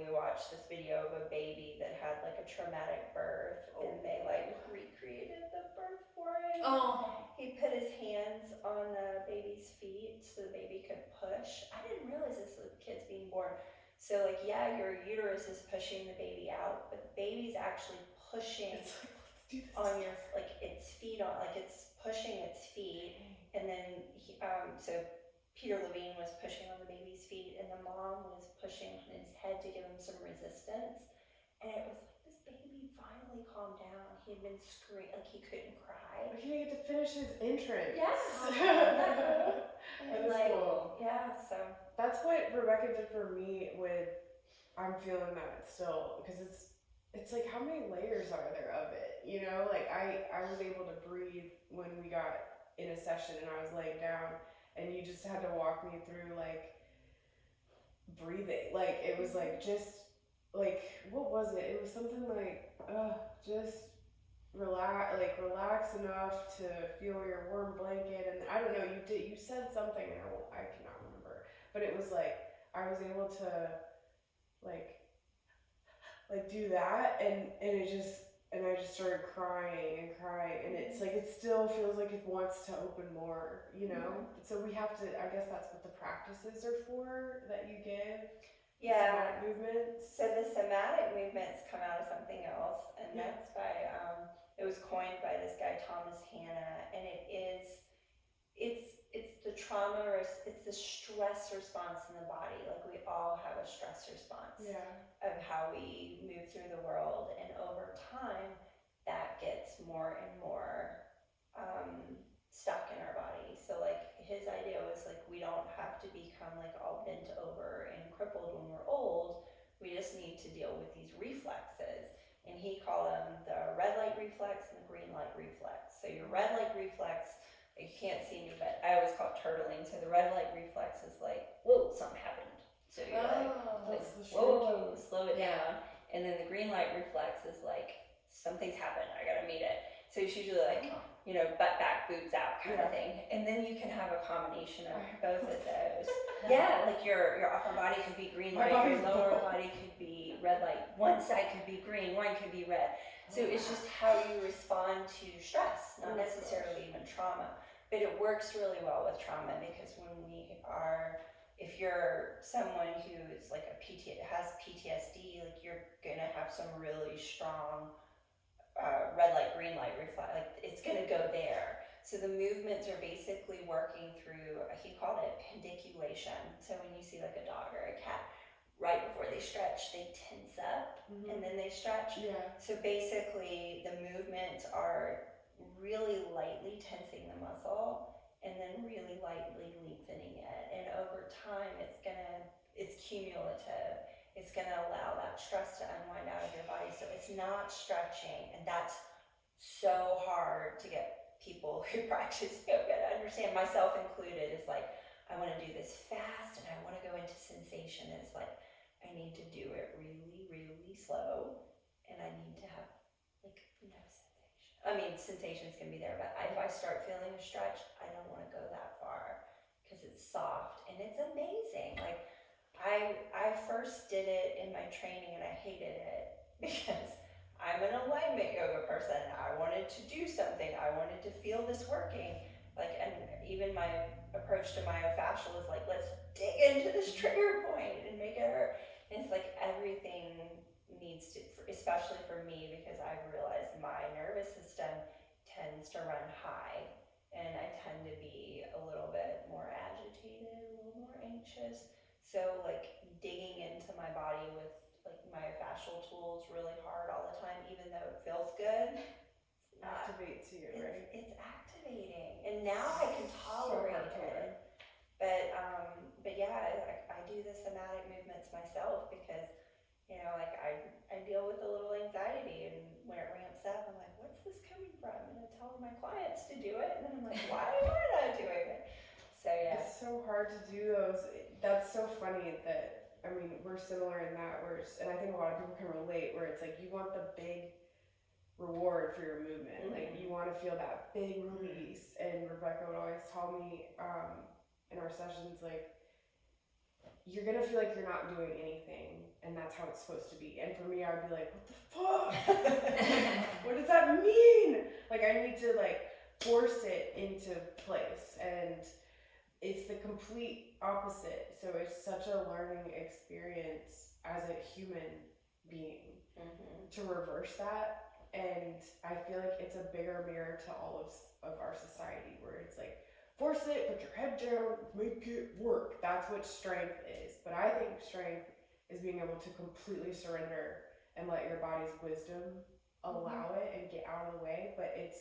We watched this video of a baby that had a traumatic birth, and they recreated the birth for him. Oh. He put his hands on the baby's feet so the baby could push. I didn't realize this with kids being born. So your uterus is pushing the baby out, but the baby's actually pushing It's let's do this. on your its feet on it's pushing its feet, and then so Peter Levine was pushing on the baby's feet, and the mom was pushing on his head to give him some resistance, and it was this baby finally calmed down. He had been screaming, he couldn't cry. But he didn't get to finish his entrance. Yeah. That is cool. Yeah, so That's what Rebecca did for me with, I'm feeling that still, because it's how many layers are there of it, I was able to breathe when we got in a session and I was laying down, and you just had to walk me through breathing, it was just what was it? It was something just relax enough to feel your warm blanket, and I don't know, you said something, and I cannot remember, but it was I was able to do that, and I just started crying, and it's it still feels like it wants to open more, So we have to, I guess that's what the practices are for that you give. yeah. Somatic movements. So the somatic movements come out of something else, and that's by it was coined by this guy Thomas Hanna, and it's the trauma, it's the stress response in the body. We all have a stress response of how we move through the world, and over time that gets more and more stuck in our body. So his idea was we don't have to become all bent over and crippled when we're old. We just need to deal with these reflexes, and he called them the red light reflex and the green light reflex. So your red light reflex Like, you can't see me, but I always call it turtling. So the red light reflex is like, whoa, something happened. So you're like, That's the whoa, slow it Yeah. down. And then the green light reflex is like, something's happened, I gotta meet it. So it's usually like, you know, butt back, boobs out kind of thing. And then you can have a combination of both of those. Yeah, like your upper body could be green light, your lower body could be red light. One side could be green, one could be red. So it's just how you respond to stress, not necessarily even trauma. But it works really well with trauma because when we are, if you're someone who is like has PTSD, like you're gonna have some really strong red light, green light reflex, like it's gonna go there. So the movements are basically working through, he called it pendiculation. So when you see like a dog or a cat, right before they stretch, they tense up and then they stretch. Yeah. So basically the movements are really lightly tensing the muscle and then really lightly lengthening it. And over time, it's cumulative. It's gonna allow that stress to unwind out of your body. So it's not stretching. And that's so hard to get people who practice yoga to understand, myself included. It's like, I wanna do this fast and I wanna go into sensation. And it's like, I need to do it really, really slow. And I need to have like no sensation. I mean, sensation's gonna be there, but if I start feeling a stretch, I don't wanna go that far because it's soft and it's amazing. Like, I first did it in my training and I hated it because I'm an alignment yoga person. I wanted to do something. I wanted to feel this working. Like, and even my approach to myofascial is like, let's dig into this trigger point and make it hurt. And it's like everything needs to, especially for me, because I've realized my nervous system tends to run high and I tend to be a little bit more agitated, a little more anxious. So like digging into my body with like myofascial tools really hard all the time, even though it feels good, Activates you, right? it's activating, and now I can tolerate it. But yeah, I do the somatic movements myself because, you know, like I deal with a little anxiety, and when it ramps up, I'm like, what's this coming from? And I tell my clients to do it, and then I'm like, why am I not doing it? So yeah. It's so hard to do those. That's so funny that, I mean, we're similar in that, and I think a lot of people can relate, where it's like you want the big reward for your movement. Like you want to feel that big release. And Rebecca would always tell me in our sessions, like, you're gonna feel like you're not doing anything, and that's how it's supposed to be. And for me, I would be like, what the fuck? What does that mean? Like, I need to like force it into place, and it's the complete opposite. So it's such a learning experience as a human being to reverse that. And I feel like it's a bigger mirror to all of our society, where it's like, force it, put your head down, make it work. That's what strength is. But I think strength is being able to completely surrender and let your body's wisdom allow it and get out of the way. But it's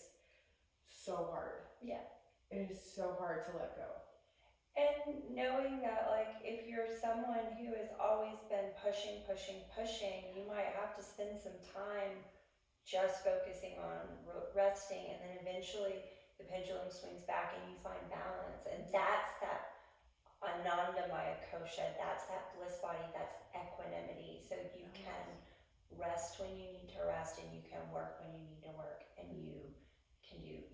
so hard. Yeah. It is so hard to let go. And knowing that, like, if you're someone who has always been pushing, you might have to spend some time just focusing on resting, and then eventually the pendulum swings back and you find balance. And that's that ananda maya kosha, that's that bliss body, that's equanimity. So you can rest when you need to rest, and you can work when you need to work, and you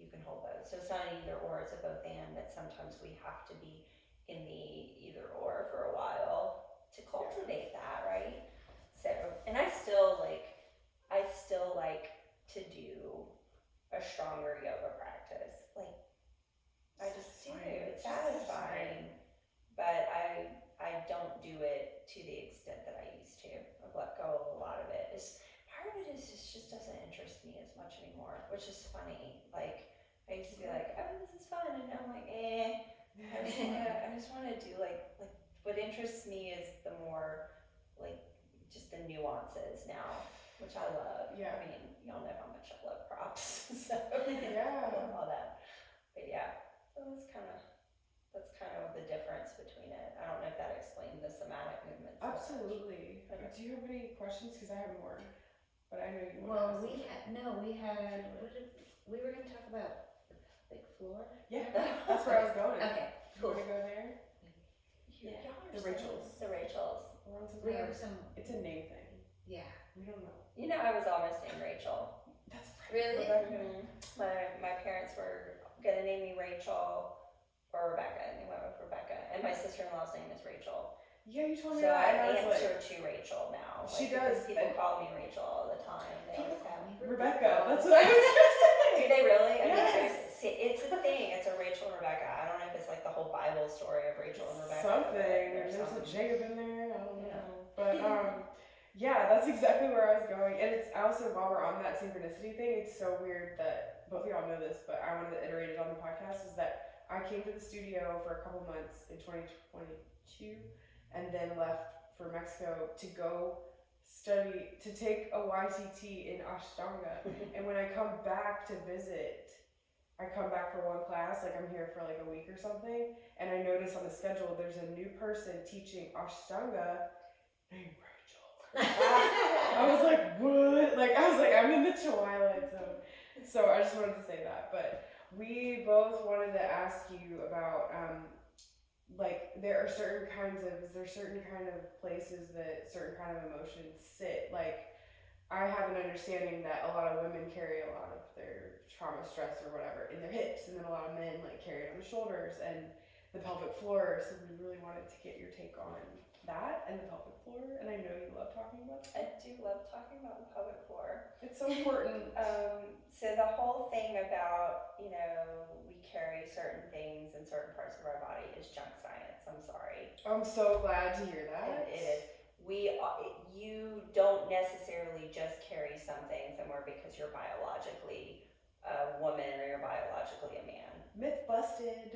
can hold both. So it's not an either or, it's a both and, but sometimes we have to be in the either or for a while to cultivate that, right? So, and I still like to do a stronger yoga practice. Like, I just do. It's satisfying. But I don't do it to the extent that I used to. I've let go of a lot of it. Part of it just doesn't interest me as much anymore, which is funny. Like, I used to be like, oh, this is fun, and now I'm like, I just want to do like what interests me is the more like just the nuances now, which I love. Yeah. I mean, y'all know how much I love props, so Yeah. I love all that. But yeah, so that's kind of the difference between it. I don't know if that explained the somatic movements. Absolutely. Okay. Do you have any questions? Because I have more, but I know you want Well, to ask. we were going to talk about like floor? Yeah, that's where I was going. Okay, You cool. want to go there? Yeah. The Rachels. The Rachels. We're on some We kind have of- some, It's a name thing. yeah. We don't know. You know, I was almost named Rachel. That's Really? Rebecca. My parents were gonna name me Rachel or Rebecca, and they went with Rebecca. And my sister-in-law's name is Rachel. Yeah, you told me So that. I And I was like, answer to Rachel now. She because does, People and- call me Rachel all the time. They People always call have. me Rebecca. That's what I was gonna say. Do they really? I Yes. mean, it's a thing. It's a Rachel and Rebecca. I don't know if it's like the whole Bible story of Rachel and Rebecca. Something. There's There's a Jacob in there. I don't know. Yeah. But yeah, that's exactly where I was going. And it's also, while we're on that synchronicity thing, it's so weird that both of y'all know this, but I wanted to iterate it on the podcast, is that I came to the studio for a couple months in 2022 and then left for Mexico to go study, to take a YTT in Ashtanga. And when I come back to visit, I come back for one class, like I'm here for like a week or something, and I notice on the schedule there's a new person teaching Ashtanga named Rachel. I was like, what? Like, I was like, I'm in the Twilight Zone. So I just wanted to say that. But we both wanted to ask you about, like, is there certain kind of places that certain kind of emotions sit? Like, I have an understanding that a lot of women carry a lot of their trauma, stress, or whatever in their hips, and then a lot of men, like, carry it on the shoulders and the pelvic floor. So we really wanted to get your take on that and the pelvic floor, and I know you love talking about that. I do love talking about the pelvic floor. It's so important. So the whole thing about, you know, we carry certain things in certain parts of our body is junk science. I'm sorry. I'm so glad to hear that. It is. You don't necessarily just carry some things somewhere because you're biologically a woman or you're biologically a man. Myth busted.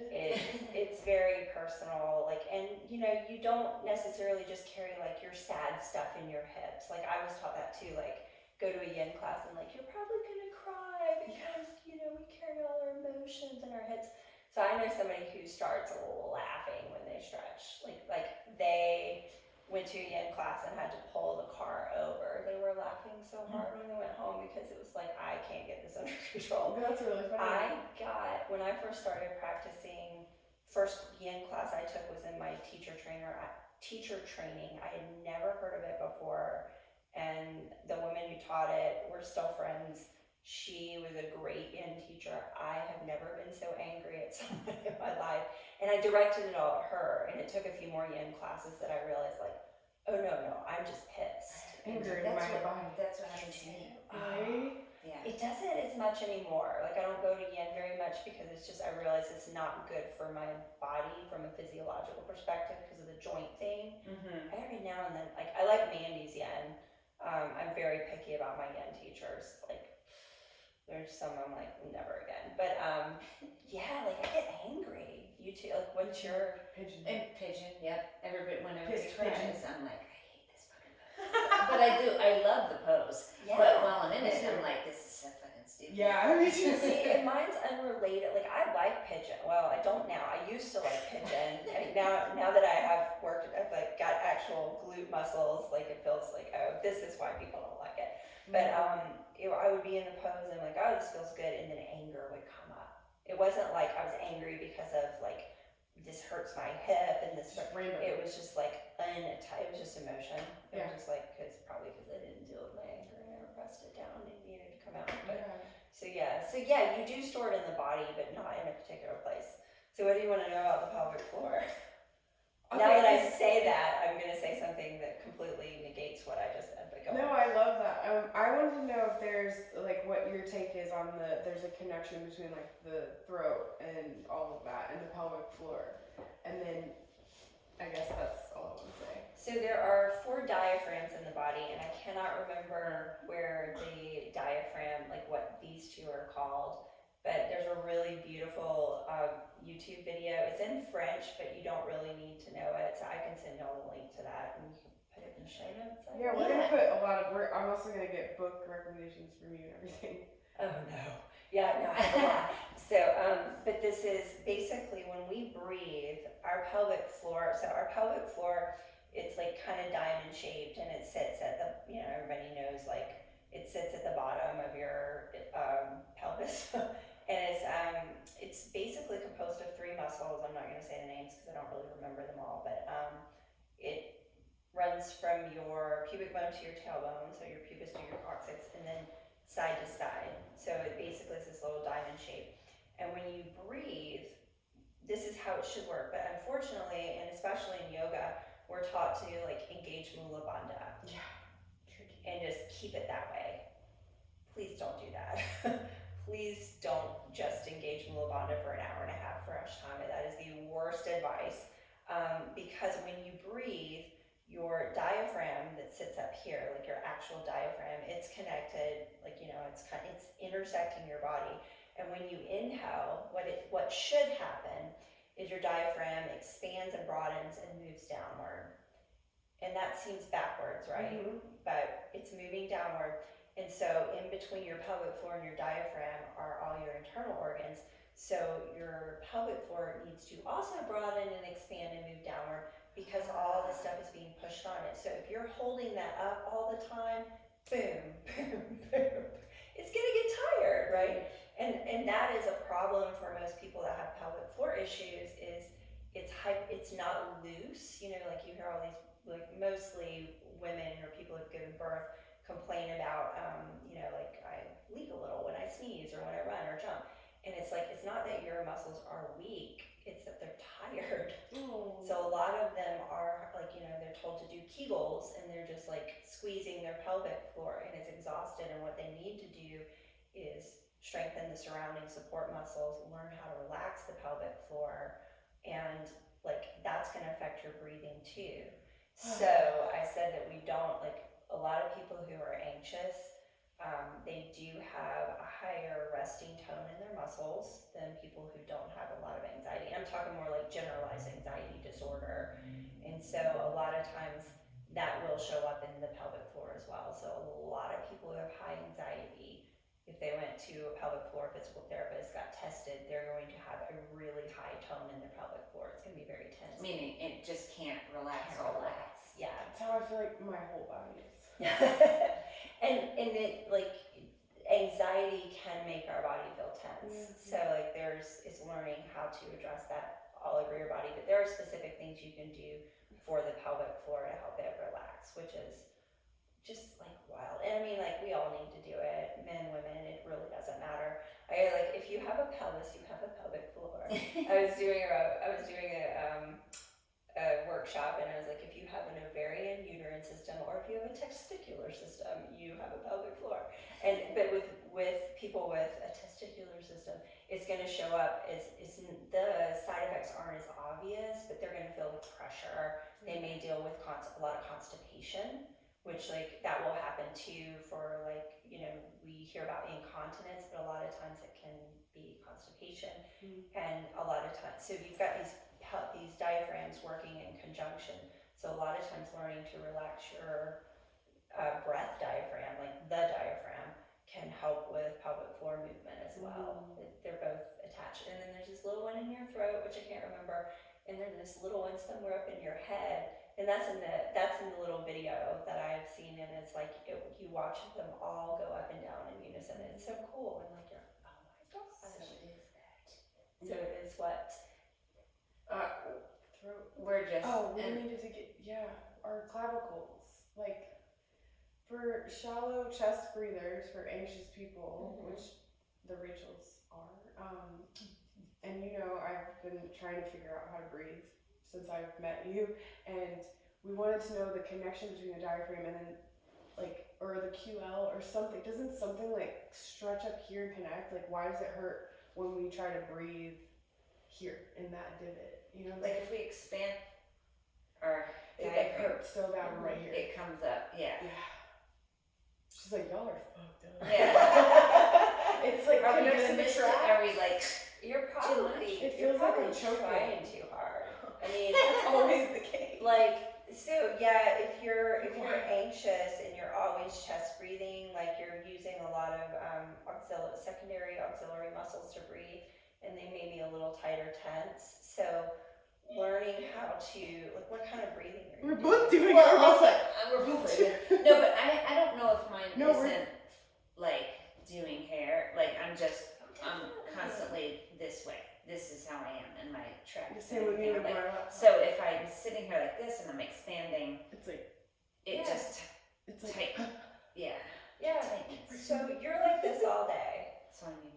It's very personal, like, and you know, you don't necessarily just carry like your sad stuff in your hips. Like, I was taught that too, like, go to a yin class and like, you're probably gonna cry because, you know, we carry all our emotions in our hips. So I know somebody who starts laughing when they stretch. Like they went to a yin class and had to pull the car over. They were laughing so hard when they went home because it was like, I can't get this under control. That's really funny. When I first started practicing, first yin class I took was in my teacher training. I had never heard of it before, and the woman who taught it, we're still friends. She was a great yin teacher. I have never been so angry at somebody in my life, and I directed it all at her, and it took a few more yin classes that I realized, like, oh no, I'm just pissed. Anger in my body. That's what happens to me. Right? Yeah. It doesn't as much anymore. Like, I don't go to yin very much because it's just, I realize it's not good for my body from a physiological perspective because of the joint thing. Mm-hmm. Every now and then, like, I like Mandy's yin. I'm very picky about my yin teachers. Like, there's some I'm like, never again. But yeah, like, I get angry. You too. Like, what's your Pigeon. And pigeon, yep. When everybody Piss tries, pigeon. I'm like, I hate this fucking pose. But I love the pose. Yeah. But while I'm in it, Me too. I'm like, this is so fucking stupid. Yeah, me too. See, and mine's unrelated. Like, I like pigeon. Well, I don't now. I used to like pigeon. Now that I have worked, I've like got actual glute muscles. Like, it feels like, oh, this is why people don't like it. But I would be in the pose and I'm like, oh, this feels good, and then anger would come up. It wasn't like I was angry because of like, this hurts my hip and this. Like rainbow. It was just like it was just emotion. It Yeah. was just like probably because I didn't deal with my anger and I repressed it down and it needed to come out. But so yeah, you do store it in the body, but not in a particular place. So what do you want to know about the pelvic floor? Now that I say that, I'm going to say something that completely negates what I just said. But go No, on. I love that. I wanted to know if there's, like, what your take is on there's a connection between, like, the throat and all of that and the pelvic floor. And then, I guess that's all I want to say. So there are 4 diaphragms in the body, and I cannot remember where the diaphragm, like what these 2 are called, but there's a really beautiful YouTube video. It's in French, but you don't really need to know it, so I can send y'all the link to that, and you can put it in the show notes. Yeah, we're gonna put a lot of work. I'm also gonna get book recommendations from you and everything. Oh no. Yeah, no, I have a lot. So, but this is basically when we breathe, our pelvic floor, it's like kind of diamond shaped, and it sits at the, you know, everybody knows, like, it sits at the bottom of your pelvis. And it's I'm not going to say the names because I don't really remember them all, but it runs from your pubic bone to your tailbone, so your pubis to your coccyx, and then side to side. So it basically is this little diamond shape. And when you breathe, this is how it should work. But unfortunately, and especially in yoga, we're taught to like engage Mula Bandha. Yeah. And just keep it that way. Please don't do that. Please don't just engage Mula Bandha for an hour and a half for Ashtanga. That is the worst advice. Because when you breathe, your diaphragm that sits up here, like your actual diaphragm, it's connected, like, it's intersecting your body. And when you inhale, what should happen is your diaphragm expands and broadens and moves downward. And that seems backwards, right? Mm-hmm. But it's moving downward. And so in between your pelvic floor and your diaphragm are all your internal organs. So your pelvic floor needs to also broaden and expand and move downward because all the stuff is being pushed on it. So if you're holding that up all the time, boom, boom, boom, it's gonna get tired, right? And that is a problem for most people that have pelvic floor issues is it's not loose. Like you hear all these, like mostly women or people who've given birth complain about, like I leak a little when I sneeze or when I run or jump. And it's like, it's not that your muscles are weak, it's that they're tired. Oh. So a lot of them are like, they're told to do Kegels and they're just like squeezing their pelvic floor and it's exhausted. And what they need to do is strengthen the surrounding support muscles, learn how to relax the pelvic floor, and like that's going to affect your breathing too. So I said that we don't, like a lot of people who are anxious, they do have a higher resting tone in their muscles than people who don't have a lot of anxiety. I'm talking more like generalized anxiety disorder. And so a lot of times that will show up in the pelvic floor as well. So a lot of people who have high anxiety, if they went to a pelvic floor physical therapist, got tested, they're going to have a really high tone in their pelvic floor. It's going to be very tense. Meaning it just can't relax. Yeah. That's how I feel like my whole body is. and it, like, anxiety can make our body feel tense. Mm-hmm. So like it's learning how to address that all over your body. But there are specific things you can do for the pelvic floor to help it relax, which is just like wild. And I mean, like, we all need to do it, men, women, it really doesn't matter. If you have a pelvis, you have a pelvic floor. I was doing a workshop and I was like, if you have an ovarian uterine system or if you have a testicular system, you have a pelvic floor. But with people with a testicular system, it's going to show up as the side effects aren't as obvious, but they're going to feel the pressure. They may deal with a lot of constipation, which like that will happen too for like, we hear about incontinence, but a lot of times it can be constipation. Mm-hmm. And a lot of times, so you've got these diaphragms working in conjunction. So a lot of times learning to relax your breath diaphragm, like the diaphragm, can help with pelvic floor movement as well. Mm-hmm. They're both attached. And then there's this little one in your throat, which I can't remember. And then this little one somewhere up in your head. And that's in the little video that I've seen, and it's like you watch them all go up and down in unison. And it's so cool. And like you're, oh my gosh. So is that. So it is what? We're just. Oh, we needed to get our clavicles. Like for shallow chest breathers, for anxious people, mm-hmm. which the Rachels are. And I've been trying to figure out how to breathe since I've met you, and we wanted to know the connection between the diaphragm and then or the QL or something. Doesn't something like stretch up here and connect? Like, why does it hurt when we try to breathe here in that divot? Like if we expand our it hurts so bad right here. It comes up, yeah. She's like, y'all are fucked up. Yeah. It's like, are we like, you're probably, it feels like I'm trying too hard. I mean, that's always the case. If you're anxious and you're always chest breathing, like you're using a lot of secondary auxiliary muscles to breathe, and they may be a little tighter tense. So learning how to, what kind of breathing are you doing? We're both doing it. We're both doing it. No, but I don't know if mine isn't like doing hair. Like I'm constantly this way. this is how I am in my track. Same with me with my lap. So if I'm sitting here like this and I'm expanding, It's like, it just it's like, tight. Yeah. Yeah. Tightens. So you're like this all day. So I need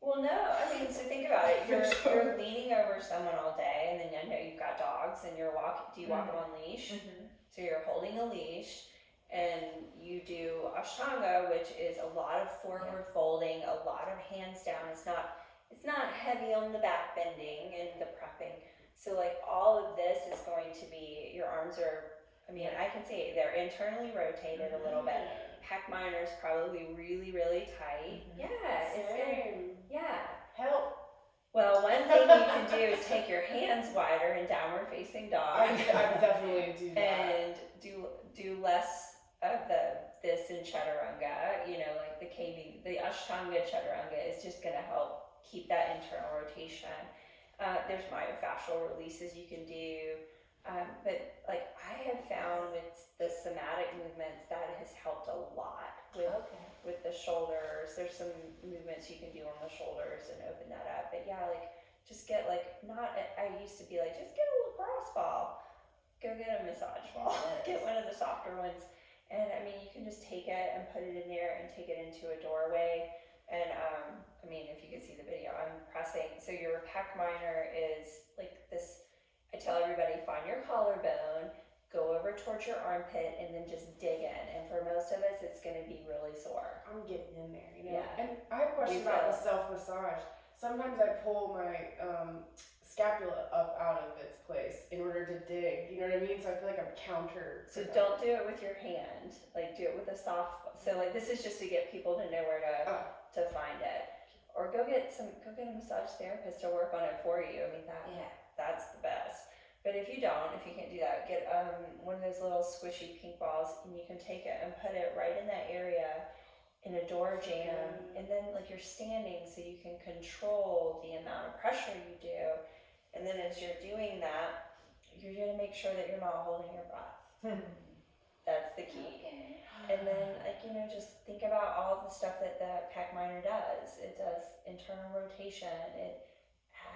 Well, no, I mean, so think about it. You're leaning over someone all day, and then I know you've got dogs, and you're walking. Do you walk them on leash? So you're holding a leash, and you do Ashtanga, which is a lot of forward folding, a lot of hands down. It's not heavy on the back bending and the prepping. So like all of this is going to be, your arms are, I mean, I can see they're internally rotated a little bit. Pec minor's probably really, really tight. Yeah, same. Help. Well, one thing you can do is take your hands wider in downward facing dog. I definitely do that. And do less of this in chaturanga. You know, like the Ashtanga chaturanga is just going to help keep that internal rotation. There's myofascial releases you can do. But like I have found with the somatic movements that has helped a lot with the shoulders. There's some movements you can do on the shoulders and open that up. But yeah, like just get like I used to be like, just get a lacrosse ball, go get a massage ball, get one of the softer ones. And I mean, you can just take it and put it in there and take it into a doorway. And I mean, if you can see the video, I'm pressing. So your pec minor is like this. I tell everybody, find your collarbone, go over towards your armpit, and then just dig in. And for most of us, it's going to be really sore. I'm getting in there, you know. Yeah. And I have a question about the self-massage. Sometimes I pull my scapula up out of its place in order to dig. You know what I mean? So I feel like I'm counter. So don't do it with your hand. Like do it with a soft. So like this is just to get people to know where to find it. Or go get a massage therapist to work on it for you. I mean that's the best. But if you can't do that, get one of those little squishy pink balls, and you can take it and put it right in that area in a door jam, and then like you're standing, so you can control the amount of pressure you do. And then as you're doing that, you're gonna make sure that you're not holding your breath. That's the key. Okay. And then like just think about all the stuff that the pec minor does. It does internal rotation. It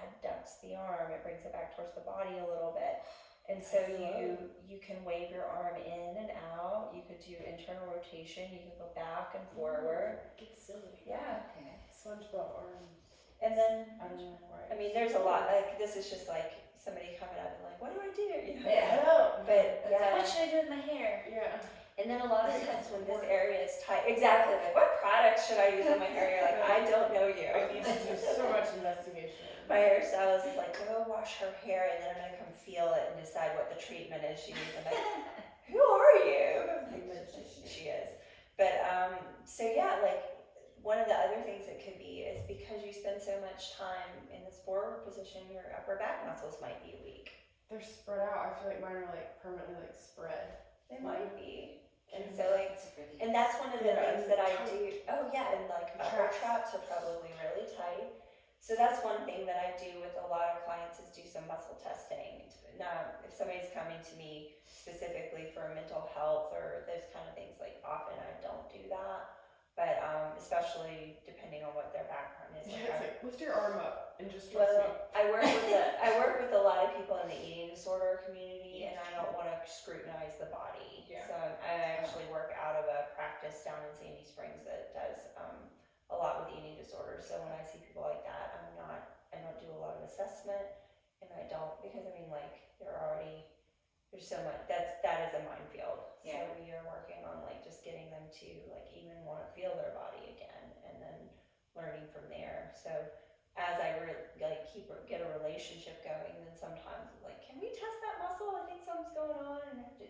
adducts the arm. It brings it back towards the body a little bit. And so you can wave your arm in and out. You could do internal rotation. You can go back and forward. Get silly. Yeah. Okay. SpongeBob arms. And then I don't know why. I mean, there's a lot. Like this is just like somebody coming up and like, what do I do? You know? Yeah. But yeah. What should I do with my hair? Yeah. And then a lot of times when this area is tight, exactly. Like, what products should I use on my hair? You're like, I don't know you. I need to do so much investigation. My hairstylist is like, go wash her hair, and then I'm gonna come feel it and decide what the treatment is she needs. I'm like, who are you? She is. But so yeah, like one of the other things it could be is because you spend so much time in this forward position, your upper back muscles might be weak. They're spread out. I feel like mine are like permanently like spread. They might be. And so like, and that's one of the things that I do. Oh yeah, and like upper traps are probably really tight. So that's one thing that I do with a lot of clients is do some muscle testing. Now, if somebody's coming to me specifically for mental health or those kind of things, like often I don't do that. But especially depending on what their background is. Yeah, it's like lift your arm up and just trust me. Well, I work with a lot of people in the eating disorder community, and I don't want to scrutinize the body. Yeah. So I actually work out of a practice down in Sandy Springs that does a lot with eating disorders. So when I see people like that, I don't do a lot of assessment, and I don't, because I mean, like there's so much that is a minefield. Yeah. So we are working on like just getting them to like even want to feel their body again, and then learning from there. So as I get a relationship going, then sometimes I'm like, can we test that muscle? I think something's going on, and I have to,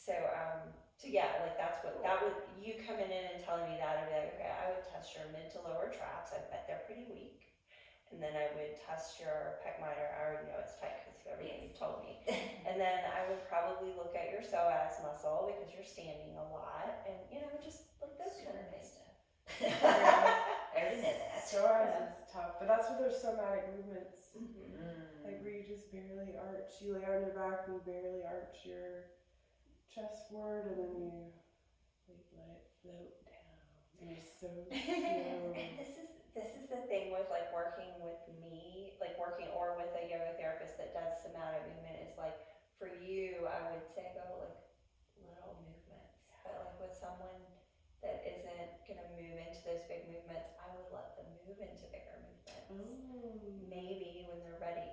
So yeah, like that would you coming in and telling me that, I'd be like, okay, I would test your mid to lower traps. I bet they're pretty weak. And then I would test your pec minor. I already know it's tight because of everything you told me. And then I would probably look at your psoas muscle because you're standing a lot, and just like those kind of things. I already know that. Psoas is tough, but that's where there's somatic movements. Mm. Like where you just barely arch. You lay on your back and you barely arch your chest forward, and then you let it float down. And you're so slow. And this is the thing with like working with me working or with a yoga therapist that does somatic movement is like, for you, I would say go like little movements, but like with someone that isn't gonna move into those big movements, I would let them move into bigger movements. Maybe when they're ready.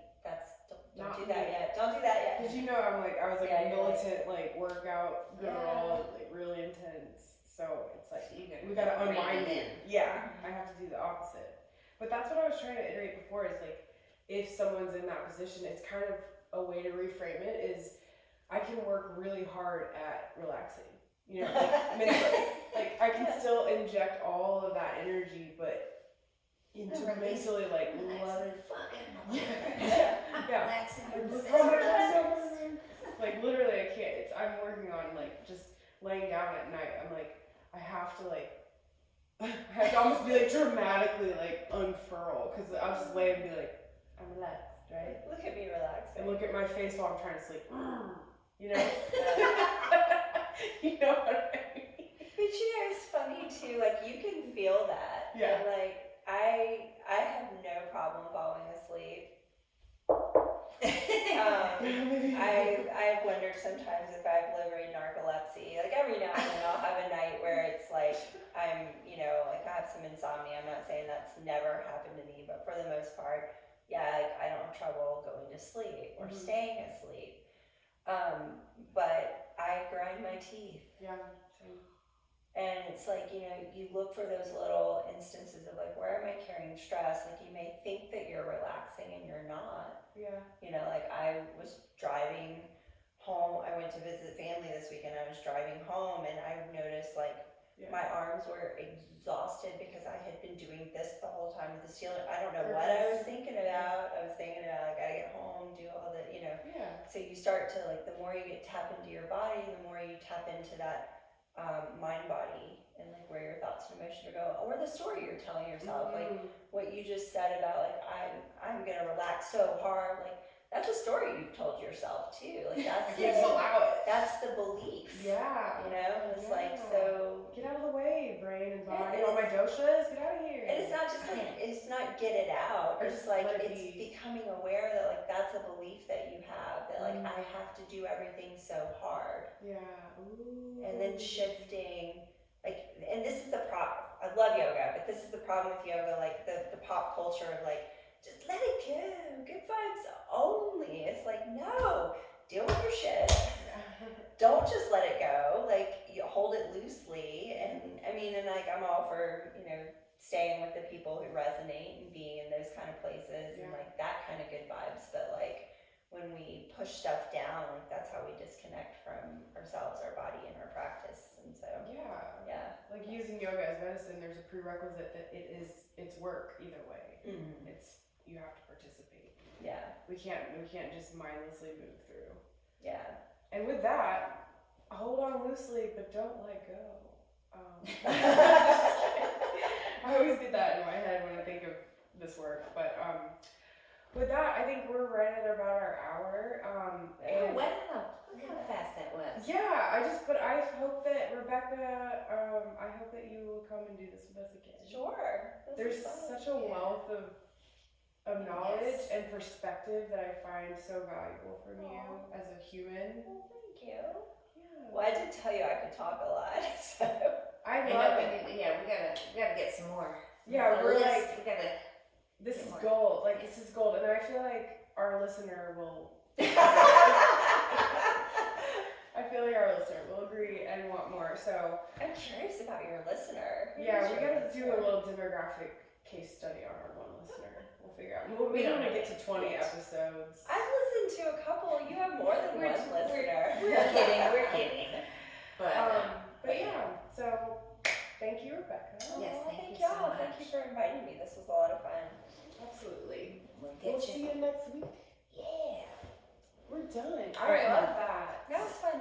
Don't do that yet. Don't do that yet. Because you know, I was like Yeah, a militant like workout girl, like really intense. So it's like we gotta unwind it. Yeah, I have to do the opposite. But that's what I was trying to iterate before. Is like if someone's in that position, it's kind of a way to reframe it. Is I can work really hard at relaxing. You know, like mentally. Like I can still inject all of that energy, but into mentally like let it like literally I can't. I'm working on like just laying down at night. I'm like I have to almost be like dramatically like unfurl because I'll just lay and be like I'm relaxed, right? Look at me relaxing. And look at my face while I'm trying to sleep. You know. You know what I mean? But you know, it's funny too. Like you can feel that. Yeah. And, like I have no problem falling asleep. I've wondered sometimes if I have liver narcolepsy. Like every now and then I'll have a night where it's like I'm, you know, like I have some insomnia. I'm not saying that's never happened to me, but for the most part, yeah, like I don't have trouble going to sleep or staying asleep. But I grind my teeth. Yeah. Same. And it's like, you know, you look for those little instances of like, where am I carrying stress? Like you may think that you're relaxing and you're not. Yeah. You know, like I was driving home. I went to visit family this weekend. I was driving home and I noticed like my arms were exhausted because I had been doing this the whole time with the ceiling. I don't know what I was thinking about. I was thinking about, I gotta get home, do all the, you know. Yeah. So you start to like, the more you get tap into your body, the more you tap into that mind body and like where your thoughts and emotions are going, or the story you're telling yourself, like what you just said about like I'm gonna relax so hard, like that's a story you've told yourself too, like that's that's the belief, you know, and it's like, so get out of the way, brain and body, all my doshas, get out of here. And it's not just like, it's not get it out, it's like it's becoming aware that like that's a belief that you have, that like I have to do everything so hard. And then shifting, like, and this is the problem. I love yoga, but this is the problem with yoga, like the pop culture of like, just let it go, good vibes only. It's like, no, deal with your shit. Don't just let it go. Like, you hold it loosely. And I mean, and like, I'm all for, you know, staying with the people who resonate and being in those kind of places and like that kind of good vibes. But like, when we push stuff down, like that's how we disconnect from ourselves, our body, and our practice. And so like using yoga as medicine, there's a prerequisite that it's work either way. It's you have to participate. We can't just mindlessly move through. And with that, hold on loosely, but don't let go. I always get that in my head when I think of this work, but with that, I think we're right at about our hour. And wow, look how fast that was. Yeah, but I hope that Rebecca, I hope that you will come and do this with us again. Sure. There's such a wealth of knowledge and perspective that I find so valuable from you as a human. Well, thank you. Well, I did tell you I could talk a lot, so I love it. We gotta get some more. We're like, we gotta. This is gold. Like, this is gold. And I feel like our listener will. I feel like our listener will agree and want more. So I'm curious about your listener. We gotta do a little demographic case study on our one listener. We'll figure out. We don't want to get to 20 episodes. I've listened to a couple. You have more than one listener. We're kidding. But yeah. So thank you, Rebecca. Yes, thank you y'all. so much. Thank you for inviting me. This was a lot of fun. Absolutely. We'll see you next week. Yeah. We're done. All right. I love that. That was fun.